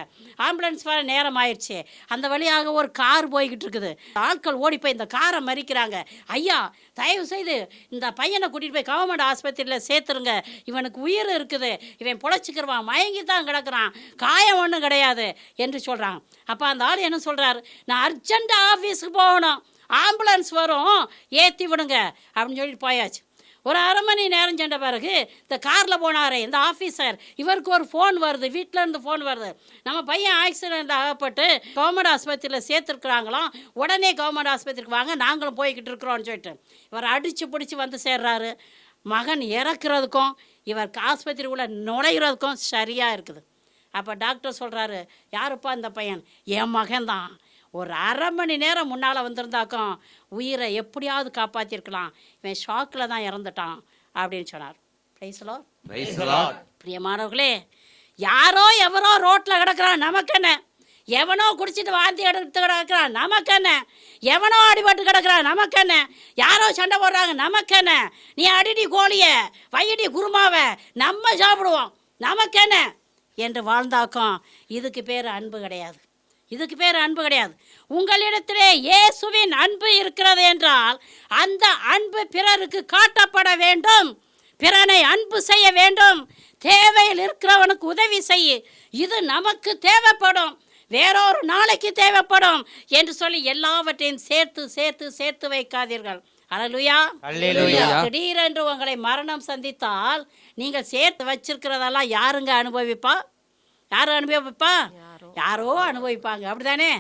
ஆம்புலன்ஸ் வர நேரம் ஆயிடுச்சு. அந்த வழியாக ஒரு கார் போய்கிட்டு இருக்குது. ஆட்கள் ஓடி போய் இந்த காரை மறிக்கிறாங்க. ஐயா, தயவு செய்து இந்த பையனை கூட்டிகிட்டு போய் கவர்மெண்ட் ஆஸ்பத்திரியில் சேர்த்துருங்க, இவனுக்கு உயிர் இருக்குது, இவன் பொழைச்சிக்கிறவான், மயங்கி தான் கிடக்கிறான், காயம் ஒன்றும் கிடையாது என்று சொல்கிறாங்க. அப்போ அந்த ஆள் என்ன சொல்கிறார்? நான் அர்ஜென்ட்டாக ஆஃபீஸுக்கு போகணும், ஆம்புலன்ஸ் வரும், ஏற்றி விடுங்க அப்படின்னு சொல்லிட்டு போயாச்சு. ஒரு 1/2 மணி நேரம் சென்ற பிறகு இந்த காரில் போனார் இந்த ஆஃபீஸர், இவருக்கு ஒரு ஃபோன் வருது, வீட்டிலேருந்து ஃபோன் வருது, நம்ம பையன் ஆக்சிடெண்ட் ஆகப்பட்டு கவர்மெண்ட் ஆஸ்பத்திரியில் சேர்த்துருக்குறாங்களாம், உடனே கவர்மெண்ட் ஆஸ்பத்திரிக்கு வாங்க, நாங்களும் போய்கிட்டு இருக்கிறோன்னு சொல்லிட்டு இவர் அடித்து பிடிச்சி வந்து சேர்றாரு. மகன் இறக்குறதுக்கும் இவர் ஆஸ்பத்திரிக்குள்ளே நுழைகிறதுக்கும் சரியாக இருக்குது. அப்போ டாக்டர் சொல்கிறாரு, யாருப்பா இந்த பையன்? என் மகன்தான், ஒரு 1/2 மணி நேரம் முன்னால் வந்திருந்தாக்கும் உயிரை எப்படியாவது காப்பாற்றிருக்கலாம், இவன் ஷாக்கில் தான் இறந்துட்டான் அப்படின்னு சொன்னார். பிரியமானவர்களே, யாரோ எவரோ ரோட்டில் கிடக்கிறான், நமக்கென்ன? எவனோ குடிச்சிட்டு வாந்தி எடுத்து கிடக்கிறான், நமக்கென்ன? எவனோ அடிபட்டு கிடக்கிறான், நமக்கென்ன? யாரோ சண்டை போடுறாங்க, நமக்கென்ன? நீ அடிடி கோழியை, வையடி குருமாவை, நம்ம சாப்பிடுவோம், நமக்கென்ன என்று வாழ்ந்தாக்கும் இதுக்கு பேர் அன்பு கிடையாது. இதுக்கு பேர் அன்பு கிடையாது. உங்களிடத்திலே இயேசுவின் அன்பு இருக்கிறது என்றால் அந்த அன்பு பிறருக்கு காட்டப்பட வேண்டும், பிறனை அன்பு செய்ய வேண்டும், தேவையில் இருக்கிறவனுக்கு உதவி செய்ய, இது நமக்கு தேவைப்படும். வேறொரு நாளைக்கு தேவைப்படும் என்று சொல்லி எல்லாவற்றையும் சேர்த்து சேர்த்து சேர்த்து வைக்காதீர்கள். அல்லேலூயா. அல்லேலூயா. திடீரென்று உங்களை மரணம் சந்தித்தால் நீங்கள் சேர்த்து வச்சிருக்கிறதெல்லாம் யாருங்க அனுபவிப்பா? யாரும் அனுபவிப்பா? யாரோ அனுபவிப்பாங்க. அப்படிதானே?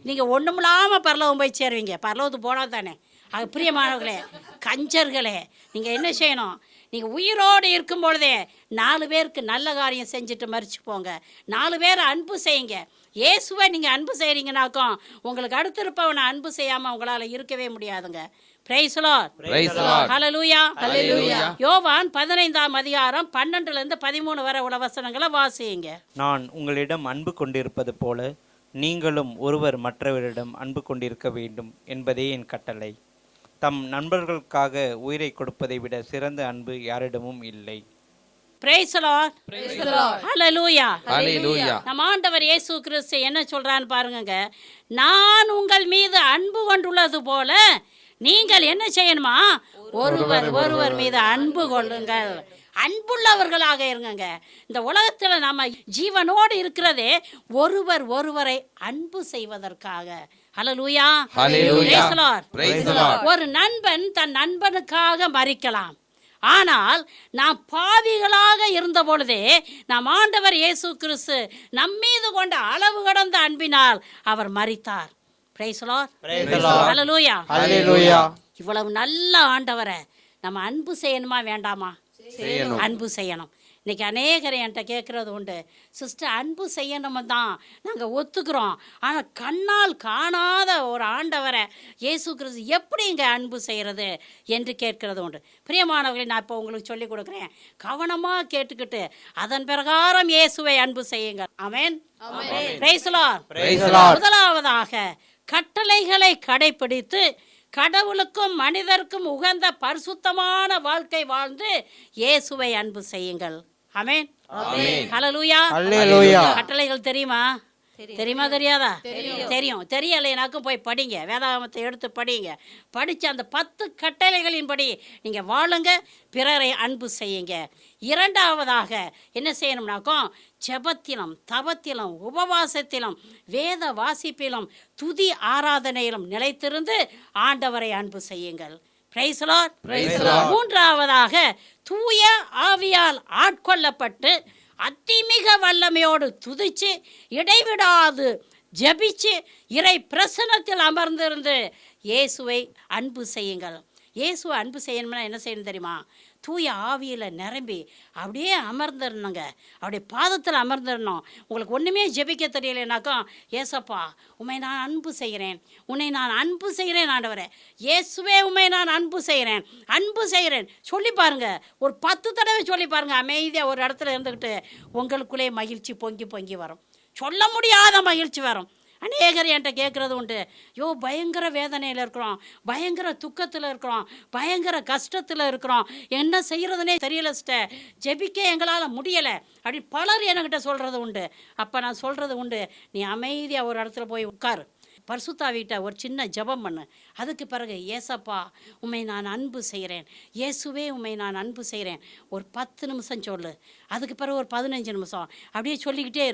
நீங்கள் ஒன்றுமில்லாமல் பரலோகம் போய் சேருவீங்க. பரலோகத்துக்கு போனால் தானே. அது பிரியமானவர்களே, கஞ்சர்களே, நீங்கள் என்ன செய்யணும்? நீங்கள் உயிரோடு இருக்கும் பொழுதே 4 பேருக்கு நல்ல காரியம் செஞ்சுட்டு மறிச்சு போங்க. 4 பேரை அன்பு செய்யுங்க. இயேசுவை நீங்கள் அன்பு செய்கிறீங்கனாக்கும் உங்களுக்கு அடுத்திருப்பவனை அன்பு செய்யாமல் உங்களால் இருக்கவே முடியாதுங்க. Price the Lord. Praise the Lord. ஹல்லேலூயா. யோவான் 15ஆம் அதிகாரம் 12லிருந்து 13 வரை உள்ள வசனங்களை வாசியுங்க. நான் உங்களிடம் அன்பு கொண்டிருப்பது போல நீங்களும் ஒருவர் மற்றவரிடம் அன்பு கொண்டிருக்க வேண்டும் என்பதே என் கட்டளை. தம் நண்பர்களுக்காக உயிரை கொடுப்பதை விட சிறந்த அன்பு யாரிடமும் இல்லை. Price the Lord. ஹல்லேலூயா. Hallelujah. நம்ம ஆண்டவர் இயேசு கிறிஸ்து என்ன சொல்றான்னு பாருங்க. நான் உங்கள் மீது அன்பு கொண்டுள்ளது போல நீங்கள் என்ன செய்யணுமா? ஒருவர் மீது அன்பு கொள்ளுங்கள். அன்புள்ளவர்களாக இருங்க. இந்த உலகத்தில் நம்ம ஜீவனோடு இருக்கிறதே ஒருவரை அன்பு செய்வதற்காக. ஹல்லேலூயா. Hallelujah. Praise the Lord. ஒரு நண்பன் தன் நண்பனுக்காக மரிக்கலாம். ஆனால் நாம் பாவிகளாக இருந்த பொழுதே நாம் ஆண்டவர் இயேசு கிறிஸ்து நம்மீது கொண்ட அளவு கடந்த அன்பினால் அவர் மரித்தார். Praise the Lord. ஹல்லேலூயா. Hallelujah. இவ்வளவு நல்ல ஆண்டவரை நம்ம அன்பு செய்யணுமா வேண்டாமா? அன்பு செய்யணும். இன்னைக்கு அநேகரை என்கிட்ட கேட்குறது உண்டு, சிஸ்டர் அன்பு செய்யணும் தான் நாங்கள் ஒத்துக்கிறோம், ஆனால் கண்ணால் காணாத ஒரு ஆண்டவரை இயேசு கிறிஸ்து எப்படிங்க அன்பு செய்கிறது என்று கேட்கிறது உண்டு. பிரியமானவர்களை, நான் இப்போ உங்களுக்கு சொல்லிக் கொடுக்குறேன். கவனமாக கேட்டுக்கிட்டு அதன் பிரகாரம் இயேசுவை அன்பு செய்யுங்கள். ஆமென். Praise the Lord. Praise the Lord. முதலாவதாக கட்டளைகளை கடைபிடித்து கடவுளுக்கும் மனிதருக்கும் உகந்த பரிசுத்தமான வாழ்க்கை வாழ்ந்து இயேசுவை அன்பு செய்யுங்கள். ஆமென். ஹல்லேலூயா. Hallelujah. கட்டளைகள் தெரியுமா? தெரியாதா? தெரியும். தெரியலைனாக்கும் போய் படிங்க. வேதாகமத்தை எடுத்து படிங்க. படித்து அந்த 10 கட்டளைகளின்படி நீங்கள் வாழுங்க. பிறரை அன்பு செய்யுங்க. இரண்டாவதாக என்ன செய்யணும்னாக்கும் ஜெபத்திலும் தவத்திலும் உபவாசத்திலும் வேத வாசிப்பிலும் துதி ஆராதனையிலும் நிலைத்திருந்து ஆண்டவரை அன்பு செய்யுங்கள். Price the Lord. மூன்றாவதாக தூய ஆவியால் ஆட்கொள்ளப்பட்டு அதிமிக வல்லமையோடு துதிச்சு இடைவிடாது ஜெபிச்சு இறை பிரசன்னத்தில் அமர்ந்திருந்து இயேசுவை அன்பு செய்யுங்கள். இயேசுவை அன்பு செய்யணும்னா என்ன செய்யணும் தெரியுமா? தூய ஆவியில் நிரம்பி அப்படியே அமர்ந்துடணுங்க. அப்படியே பாதத்தில் அமர்ந்துடணும். உங்களுக்கு ஒன்றுமே ஜெபிக்க தெரியலைனாக்கா, ஏசப்பா உம்மை நான் அன்பு செய்கிறேன், உன்னை நான் அன்பு செய்கிறேன் ஆண்டவரே, இயேசுவே உம்மை நான் அன்பு செய்கிறேன் சொல்லி பாருங்க. ஒரு 10 தடவை சொல்லி பாருங்க. அமைதியாக ஒரு இடத்துல இருந்துக்கிட்டு உங்களுக்குள்ளே மகிழ்ச்சி பொங்கி வரும். சொல்ல முடியாத மகிழ்ச்சி வரும். அநேகர் என்கிட்ட கேட்குறது உண்டு, பயங்கர வேதனையில் இருக்கிறோம், பயங்கர துக்கத்தில் இருக்கிறோம், பயங்கர கஷ்டத்தில் இருக்கிறோம், என்ன செய்கிறதுனே தெரியல சிஸ்டர், ஜெபிக்க எங்களால் முடியலை அப்படி பலர் என்கிட்ட சொல்கிறது உண்டு. அப்போ நான் சொல்கிறது உண்டு, நீ அமைதியாக ஒரு இடத்துல போய் உட்காரு, பரிசுத்தாவிட்ட ஒரு சின்ன ஜெபம் பண்ணு. அதுக்கு பிறகு ஏசப்பா உம்மை நான் அன்பு செய்கிறேன், இயேசுவே உம்மை நான் அன்பு செய்கிறேன் ஒரு 10 நிமிஷம் சொல்லு. அதுக்கு பிறகு ஒரு 15 நிமிஷம் அப்படியே சொல்லிக்கிட்டே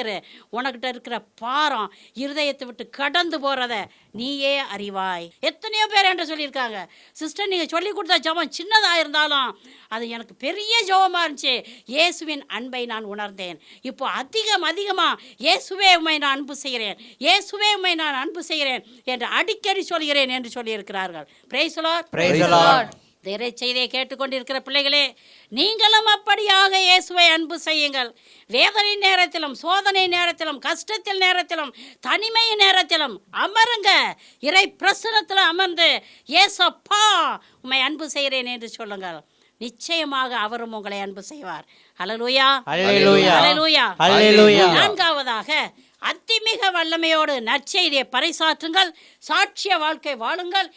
இரு. உனக்கிட்ட இருக்கிற பாரம் இருதயத்தை விட்டு கடந்து போகிறத நீயே அறிவாய். எத்தனையோ பேர் என்கிட்ட சொல்லியிருக்காங்க, சிஸ்டர் நீங்கள் சொல்லி கொடுத்த ஜெபம் சின்னதாக இருந்தாலும் அது எனக்கு பெரிய ஜெபமாக இருந்துச்சு, இயேசுவின் அன்பை நான் உணர்ந்தேன். இப்போ அதிகமாக இயேசுவே உம்மை நான் அன்பு செய்கிறேன், இயேசுவே உம்மை நான் அன்பு செய்கிறேன் என்று அடிக்கடி சொல்கிறேன் என்று சொல்லியிருக்கிறார்கள். Price the Lord. Praise the Lord. இறை செய்தியை கேட்டுக்கொண்டிருக்கிற பிள்ளைகளே, நீங்களும் அப்படியாக இயேசுவை அன்பு செய்யுங்கள். வேதனை நேரத்திலும் சோதனை நேரத்திலும் கஷ்டத்தில் நேரத்திலும் தனிமை நேரத்திலும் அமருங்க. இறை பிரசன்னத்தில் அமர்ந்து ஏசப்பா உம்மை அன்பு செய்கிறேன் என்று சொல்லுங்கள். நிச்சயமாக அவரும் உங்களை அன்பு செய்வார். ஹல்லேலூயா. Hallelujah. நான்காவதாக அதிமிக வல்லமையோடு நற்செய்தியை பறைசாற்றுங்கள், சாட்சிய வாழ்க்கை வாழுங்கள்,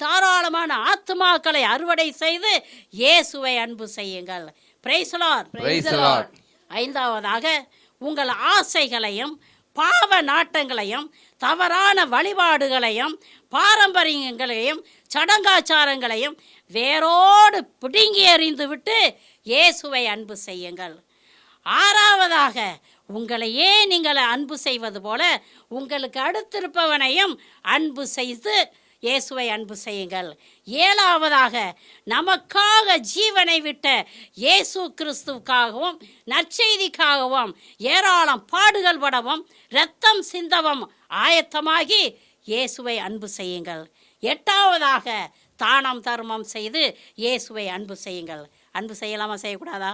தாராளமான ஆத்துமாக்களை அறுவடை செய்து இயேசுவை அன்பு செய்யுங்கள். Price the Lord. ஐந்தாவதாக உங்கள் ஆசைகளையும் பாவ நாட்டங்களையும் தவறான வழிபாடுகளையும் பாரம்பரியங்களையும் சடங்காச்சாரங்களையும் வேரோடு பிடுங்கி எறிந்து விட்டு இயேசுவை அன்பு செய்யுங்கள். ஆறாவதாக உங்களையே நீங்கள் அன்பு செய்வது போல உங்களுக்கு அடுத்திருப்பவனையும் அன்பு செய்து இயேசுவை அன்பு செய்யுங்கள். 7ஆவதாக, நமக்காக ஜீவனை விட்ட இயேசு கிறிஸ்துவுக்காகவும் நற்செய்திக்காகவும் ஏராளம் பாடுகள் படவும் இரத்தம் சிந்தவும் ஆயத்தமாகி இயேசுவை அன்பு செய்யுங்கள். 8ஆவதாக, தானம் தர்மம் செய்து இயேசுவை அன்பு செய்யுங்கள். அன்பு செய்யலாமா செய்யக்கூடாதா?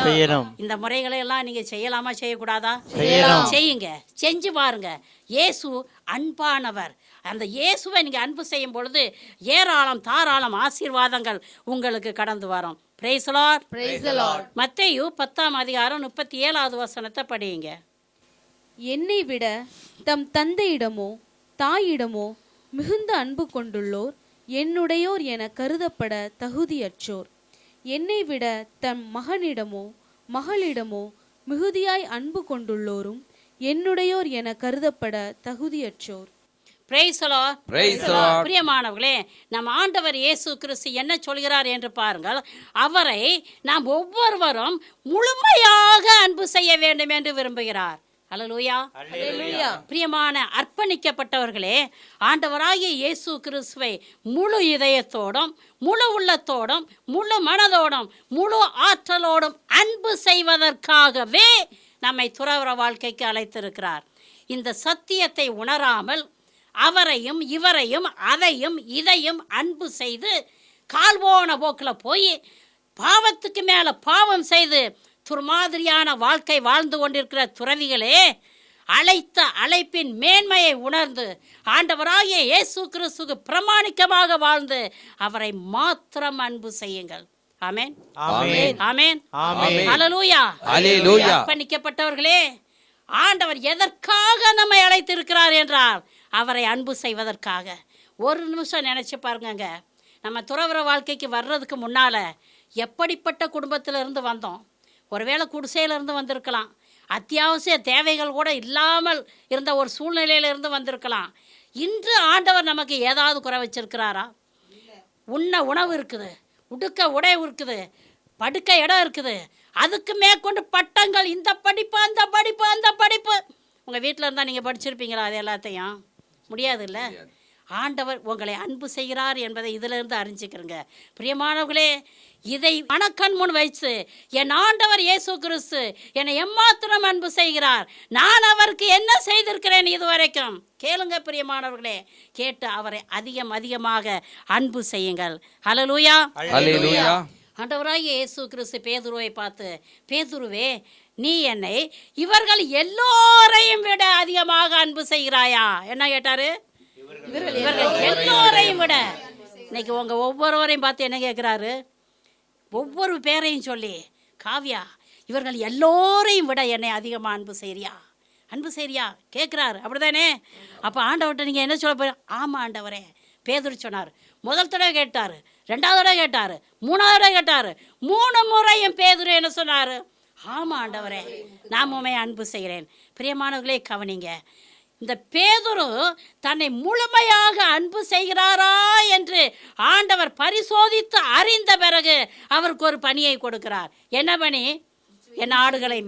செய்யணும். இந்த முறைகளை எல்லாம் நீங்க செய்யலாமா செய்யக்கூடாதா? செய்யலாம். செய்யுங்க, செஞ்சு பாருங்க. இயேசு அன்பானவர். அந்த இயேசுவை நீங்க அன்பு செய்யும் பொழுது ஏராளம் தாராளம் ஆசீர்வாதங்கள் உங்களுக்கு கடந்து வரும். Price the Lord. மத்தேயு 10ஆம் அதிகாரம் 37வது வசனத்தை படியுங்க. என்னை விட தம் தந்தையிடமோ தாயிடமோ மிகுந்த அன்பு கொண்டுள்ளோர் என்னுடையோர் என கருதப்பட தகுதியற்றோர். என்னை விட தம் மகனிடமோ மகளிடமோ மிகுதியாய் அன்பு கொண்டுள்ளோரும் என்னுடையோர் என கருதப்பட தகுதியற்றோர். Price the Lord. பிரியமானவர்களே, நம் ஆண்டவர் இயேசு கிறிஸ்து என்ன சொல்கிறார் என்று பாருங்கள். அவரை நாம் ஒவ்வொருவரும் முழுமையாக அன்பு செய்ய வேண்டும் என்று விரும்புகிறார். அல்லேலூயா. பிரியமான அர்ப்பணிக்கப்பட்டவர்களே, ஆண்டவராகிய இயேசு கிறிஸ்துவை முழு இதயத்தோடும் முழு உள்ளத்தோடும் முழு மனதோடும் முழு ஆற்றலோடும் அன்பு செய்வதற்காகவே நம்மை துறவற வாழ்க்கைக்கு அழைத்திருக்கிறார். இந்த சத்தியத்தை உணராமல் அவரையும் இவரையும் அதையும் இதையும் அன்பு செய்து கால்போன போக்கில் போய் பாவத்துக்கு மேலே பாவம் செய்து துர்மாதிரியான வாழ்க்கை வாழ்ந்து கொண்டிருக்கிற துறவிகளே, அழைத்த அழைப்பின் மேன்மையை உணர்ந்து ஆண்டவராகிய இயேசு கிறிஸ்துவுக்கு பிரமாணிக்கமாக வாழ்ந்து அவரை மாத்திரம் அன்பு செய்யுங்கள். ஆமென், ஆமென், ஆமென், ஆமென். ஹல்லேலூயா, ஹல்லேலூயா. அர்ப்பணிக்கப்பட்டவர்களே, ஆண்டவர் எதற்காக நம்மை அழைத்திருக்கிறார் என்றால் அவரை அன்பு செய்வதற்காக. ஒரு நிமிஷம் நினைச்சு பாருங்க, நம்ம துறவற வாழ்க்கைக்கு வர்றதுக்கு முன்னால எப்படிப்பட்ட குடும்பத்திலிருந்து வந்தோம்? ஒருவேளை குடிசையிலிருந்து வந்திருக்கலாம், அத்தியாவசிய தேவைகள் கூட இல்லாமல் இருந்த ஒரு சூழ்நிலையிலிருந்து வந்திருக்கலாம். இன்று ஆண்டவர் நமக்கு ஏதாவது குறை வச்சிருக்கிறாரா? உண்ண உணவு இருக்குது, உடுக்க உடை இருக்குது, படுக்க இடம் இருக்குது, அதுக்கு மேற்கொண்டு பட்டங்கள், இந்த படிப்பு அந்த படிப்பு அந்த படிப்பு. உங்கள் வீட்டில் இருந்தால் நீங்கள் படிச்சிருப்பீங்களா? அது எல்லாத்தையும் முடியாது இல்லை. ஆண்டவர் உங்களை அன்பு செய்கிறார் என்பதை இதிலிருந்து அறிஞ்சிக்கிறங்க. பிரியமானவர்களே, இதை மனக்கண் முன் வைத்து என் ஆண்டவர் இயேசு கிறிஸ்து என்னை எம்மாத்திரம் அன்பு செய்கிறார், நான் அவருக்கு என்ன செய்திருக்கிறேன் இதுவரைக்கும் கேளுங்க. பிரியமானவர்களே, கேட்டு அவரை அதிகமாக அன்பு செய்யுங்கள். ஹல்லேலூயா, ஹல்லேலூயா. ஆண்டவராகிய இயேசு கிறிஸ்து பேதுருவை பார்த்து, பேதுருவே, நீ என்னை இவர்கள் எல்லோரையும் விட அதிகமாக அன்பு செய்கிறாயா? என்ன கேட்டாரு? இவர்கள் எல்லோரையும் விட. இன்னைக்கு உங்க ஒவ்வொருவரையும் பார்த்து என்ன கேட்கிறாரு? ஒவ்வொரு பேரையும் சொல்லி, காவ்யா, இவர்கள் எல்லோரையும் விட என்னை அதிகமாக அன்பு செய்றியா கேட்குறாரு. அப்படிதானே? அப்போ ஆண்டவர்கிட்ட நீங்கள் என்ன சொல்ல போற? ஆமாம் ஆண்டவரே. பேதுரு சொன்னார். முதல் தடவை கேட்டார், 2வது தடவை கேட்டார், 3வது தடவை கேட்டார், 3 முறையும் பேதுரு என்ன சொன்னார்? ஆமாம் ஆண்டவரே, நான் உம்மை அன்பு செய்கிறேன். பிரியமானவர்களே, கவனிங்க. இந்த பேதுரு தன்னை முழுமையாக அன்பு செய்கிறாரா என்று ஆண்டவர் பரிசோதித்து அறிந்த பிறகு அவருக்கு ஒரு பணியை கொடுக்கிறார். என்ன பணி? என் ஆடுகளை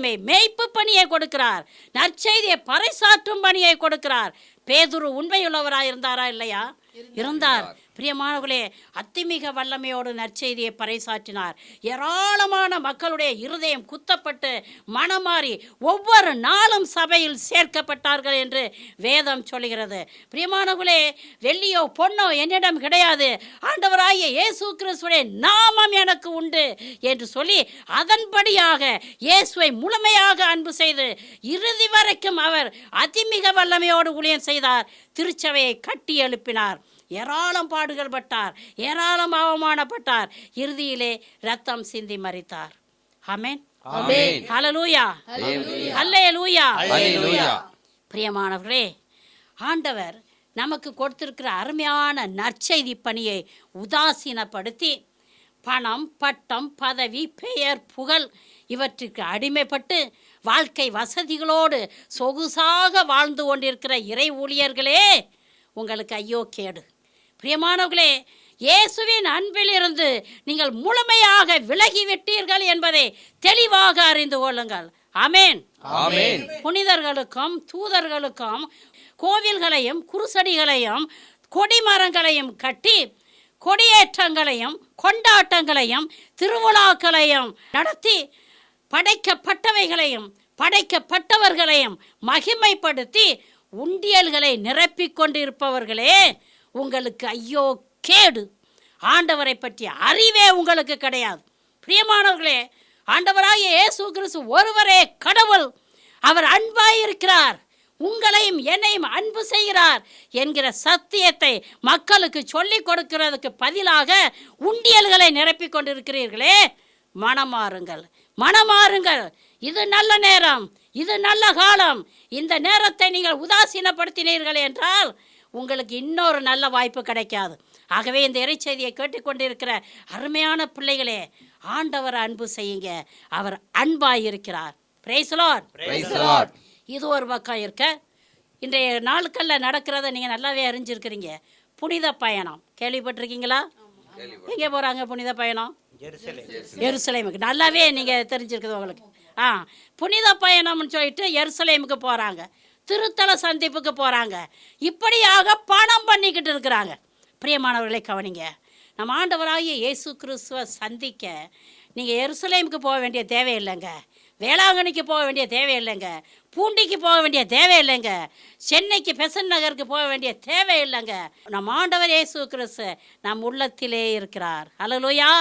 மேய், மேய்ப்பு பணியை கொடுக்கிறார். நற்செய்தியை பறைசாற்றும் பணியை கொடுக்கிறார். பேதுரு உண்மையுள்ளவராக இருந்தாரா? இல்லையா? இருந்தார். பிரியமானவர்களே, அத்திமிக வல்லமையோடு நற்செய்தியை பறைசாற்றினார். ஏராளமான மக்களுடைய இருதயம் குத்தப்பட்டு மனமாறி ஒவ்வொரு நாளும் சபையில் சேர்க்கப்பட்டார்கள் என்று வேதம் சொல்கிறது. பிரியமானவர்களே, வெள்ளியோ பொன்னோ என்னிடம் கிடையாது, ஆண்டவராகிய இயேசு கிறிஸ்துவின் நாமம் எனக்கு உண்டு என்று சொல்லி அதன்படியாக இயேசுவை முழுமையாக அன்பு செய்து இறுதி வரைக்கும் அவர் அதிமிக வல்லமையோடு ஊழியம் செய்தார். திருச்சபையை கட்டி எழுப்பினார். ஏராளம் பாடுகள் பட்டார், ஏராளம் அவமானப்பட்டார். இறுதியிலே ரத்தம் சிந்தி மரித்தார். ஆமென், ஆமென், ஹல்லேலூயா, ஹல்லேலூயா, ஹல்லேலூயா. பிரியமானவர்களே, ஆண்டவர் நமக்கு கொடுத்திருக்கிற அருமையான நற்செய்தி பணியை உதாசீனப்படுத்தி பணம், பட்டம், பதவி, பெயர், புகழ் இவற்றுக்கு அடிமைப்பட்டு வாழ்க்கை வசதிகளோடு சொகுசாக வாழ்ந்து கொண்டிருக்கிற இறை ஊழியர்களே, உங்களுக்கு ஐயோ கேடு. பிரியமானவர்களே, இயேசுவின் அன்பிலிருந்து நீங்கள் முழுமையாக விலகிவிட்டீர்கள் என்பதை தெளிவாக அறிந்து கொள்ளுங்கள். ஆமென். ஆமென். புனிதர்களுக்கும் தூதர்களுக்கும் கோவில்களையும் குருசடிகளையும் கொடிமரங்களையும் கட்டி கொடியேற்றங்களையும் கொண்டாட்டங்களையும் திருவிழாக்களையும் நடத்தி படைக்கப்பட்டவைகளையும் படைக்கப்பட்டவர்களையும் மகிமைப்படுத்தி உண்டியல்களை நிரப்பிக் கொண்டிருப்பவர்களே, உங்களுக்கு ஐயோ கேடு. ஆண்டவரை பற்றிய அறிவே உங்களுக்கு கிடையாது. பிரியமானவர்களே, ஆண்டவராகிய இயேசு கிறிஸ்து ஒருவரே கடவுள். அவர் அன்பாயிருக்கிறார், உங்களையும் என்னையும் அன்பு செய்கிறார் என்கிற சத்தியத்தை மக்களுக்கு சொல்லிக் கொடுக்கிறதுக்கு பதிலாக உண்டியல்களை நிரப்பிக் கொண்டிருக்கிறீர்களே, மனமாறுங்கள், மனமாறுங்கள். இது நல்ல நேரம், இது நல்ல காலம். இந்த நேரத்தை நீங்கள் உதாசீனப்படுத்தினீர்கள் என்றால் உங்களுக்கு இன்னொரு நல்ல வாய்ப்பு கிடைக்காது. ஆகவே இந்த இறைச்செய்தியை கேட்டுக்கொண்டிருக்கிற அருமையான பிள்ளைகளே, ஆண்டவர் அன்பு செய்யுங்க. அவர் அன்பாயிருக்கிறார். Praise the Lord. Praise the Lord. இது ஒரு பக்கம் இருக்க, இன்றைய நாட்களில் நடக்கிறத நீங்கள் நல்லாவே அறிஞ்சிருக்கிறீங்க. புனித பயணம் கேள்விப்பட்டிருக்கீங்களா? எங்கே போகிறாங்க புனித பயணம்? எருசலேமுக்கு. நல்லாவே நீங்கள் தெரிஞ்சிருக்குது உங்களுக்கு. புனித பயணம்னு சொல்லிட்டு எருசலேமுக்கு போகிறாங்க, திருத்தல சந்திப்புக்கு போகிறாங்க. இப்படியாக பணம் பண்ணிக்கிட்டு இருக்கிறாங்க. பிரியமானவர்களை கவனிங்க, நம்ம ஆண்டவராகிய இயேசு கிறிஸ்துவை சந்திக்க நீங்கள் எருசலேமுக்கு போக வேண்டிய தேவையில்லைங்க, வேளாங்கண்ணிக்கு போக வேண்டிய தேவையில்லைங்க, பூண்டிக்கு போக வேண்டிய தேவையில்லைங்க, சென்னைக்கு பெசன் நகருக்கு போக வேண்டிய தேவையில்லைங்க. நம் ஆண்டவர் இயேசு கிறிஸ்து நம் உள்ளத்திலே இருக்கிறார். அல்லேலூயா.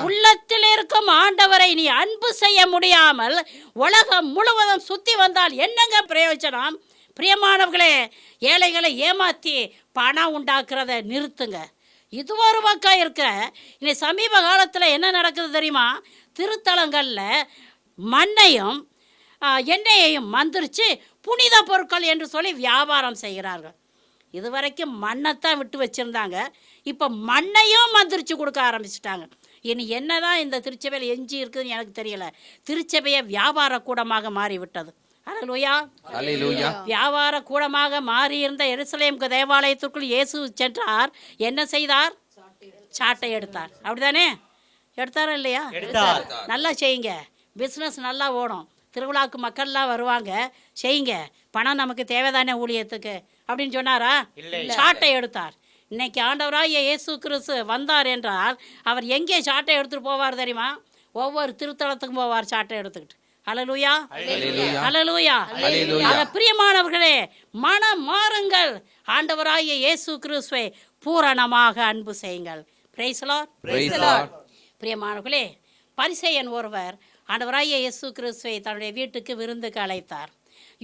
உள்ளத்தில் இருக்கும் ஆண்டவரை நீ அன்பு செய்ய முடியாமல் உலகம் முழுவதும் சுற்றி வந்தால் என்னங்க பிரயோஜனம்? பிரியமானவர்களே, ஏழைகளை ஏமாற்றி பணம் உண்டாக்குறத நிறுத்துங்க. இது ஒரு பக்கம் இருக்க, இன்னைக்கு சமீப காலத்தில் என்ன நடக்குது தெரியுமா? திருத்தலங்களில் மண்ணையும் எண்ணெயையும் மந்திரிச்சு புனித பொருட்கள் என்று சொல்லி வியாபாரம் செய்கிறார்கள். இதுவரைக்கும் மண்ணைத்தான் விட்டு வச்சுருந்தாங்க, இப்போ மண்ணையும் மந்திரிச்சு கொடுக்க ஆரம்பிச்சிட்டாங்க. இனி என்னதான் இந்த திருச்சபையில் எஞ்சி இருக்குதுன்னு எனக்கு தெரியல. திருச்சபையை வியாபார கூடமாக மாறிவிட்டது. அல்லேலூயா. Hallelujah. வியாபார கூடமாக மாறியிருந்த எருசலேம் தேவாலயத்திற்குள் இயேசு சென்றார். என்ன செய்தார்? சாட்டை எடுத்தார். அப்படிதானே? எடுத்தாரா இல்லையா? நல்லா செய்யுங்க, பிஸ்னஸ் நல்லா ஓடும், திருவிழாவுக்கு மக்கள்லாம் வருவாங்க, செய்யுங்க, பணம் நமக்கு தேவைதானே ஊழியத்துக்கு அப்படின்னு சொன்னாரா? சாட்டை எடுத்தார். இன்னைக்கு ஆண்டவராகிய இயேசு கிறிஸ்து வந்தார் என்றால் அவர் எங்கே சாட்டை எடுத்துகிட்டு போவார் தெரியுமா? ஒவ்வொரு திருத்தலத்துக்கும் போவார் சாட்டை எடுத்துக்கிட்டு. அல்லேலூயா. அல்லேலூயா. பிரியமானவர்களே, மனம் மாறுங்கள், ஆண்டவராகிய இயேசு கிறிஸ்துவை பூரணமாக அன்பு செய்யுங்கள். Price the Lord. Praise the Lord. பிரியமானவர்களே, பரிசேயன் ஒருவர் ஆண்டவராகிய இயேசு கிறிஸ்துவை தன்னுடைய வீட்டுக்கு விருந்துக்கு அழைத்தார்.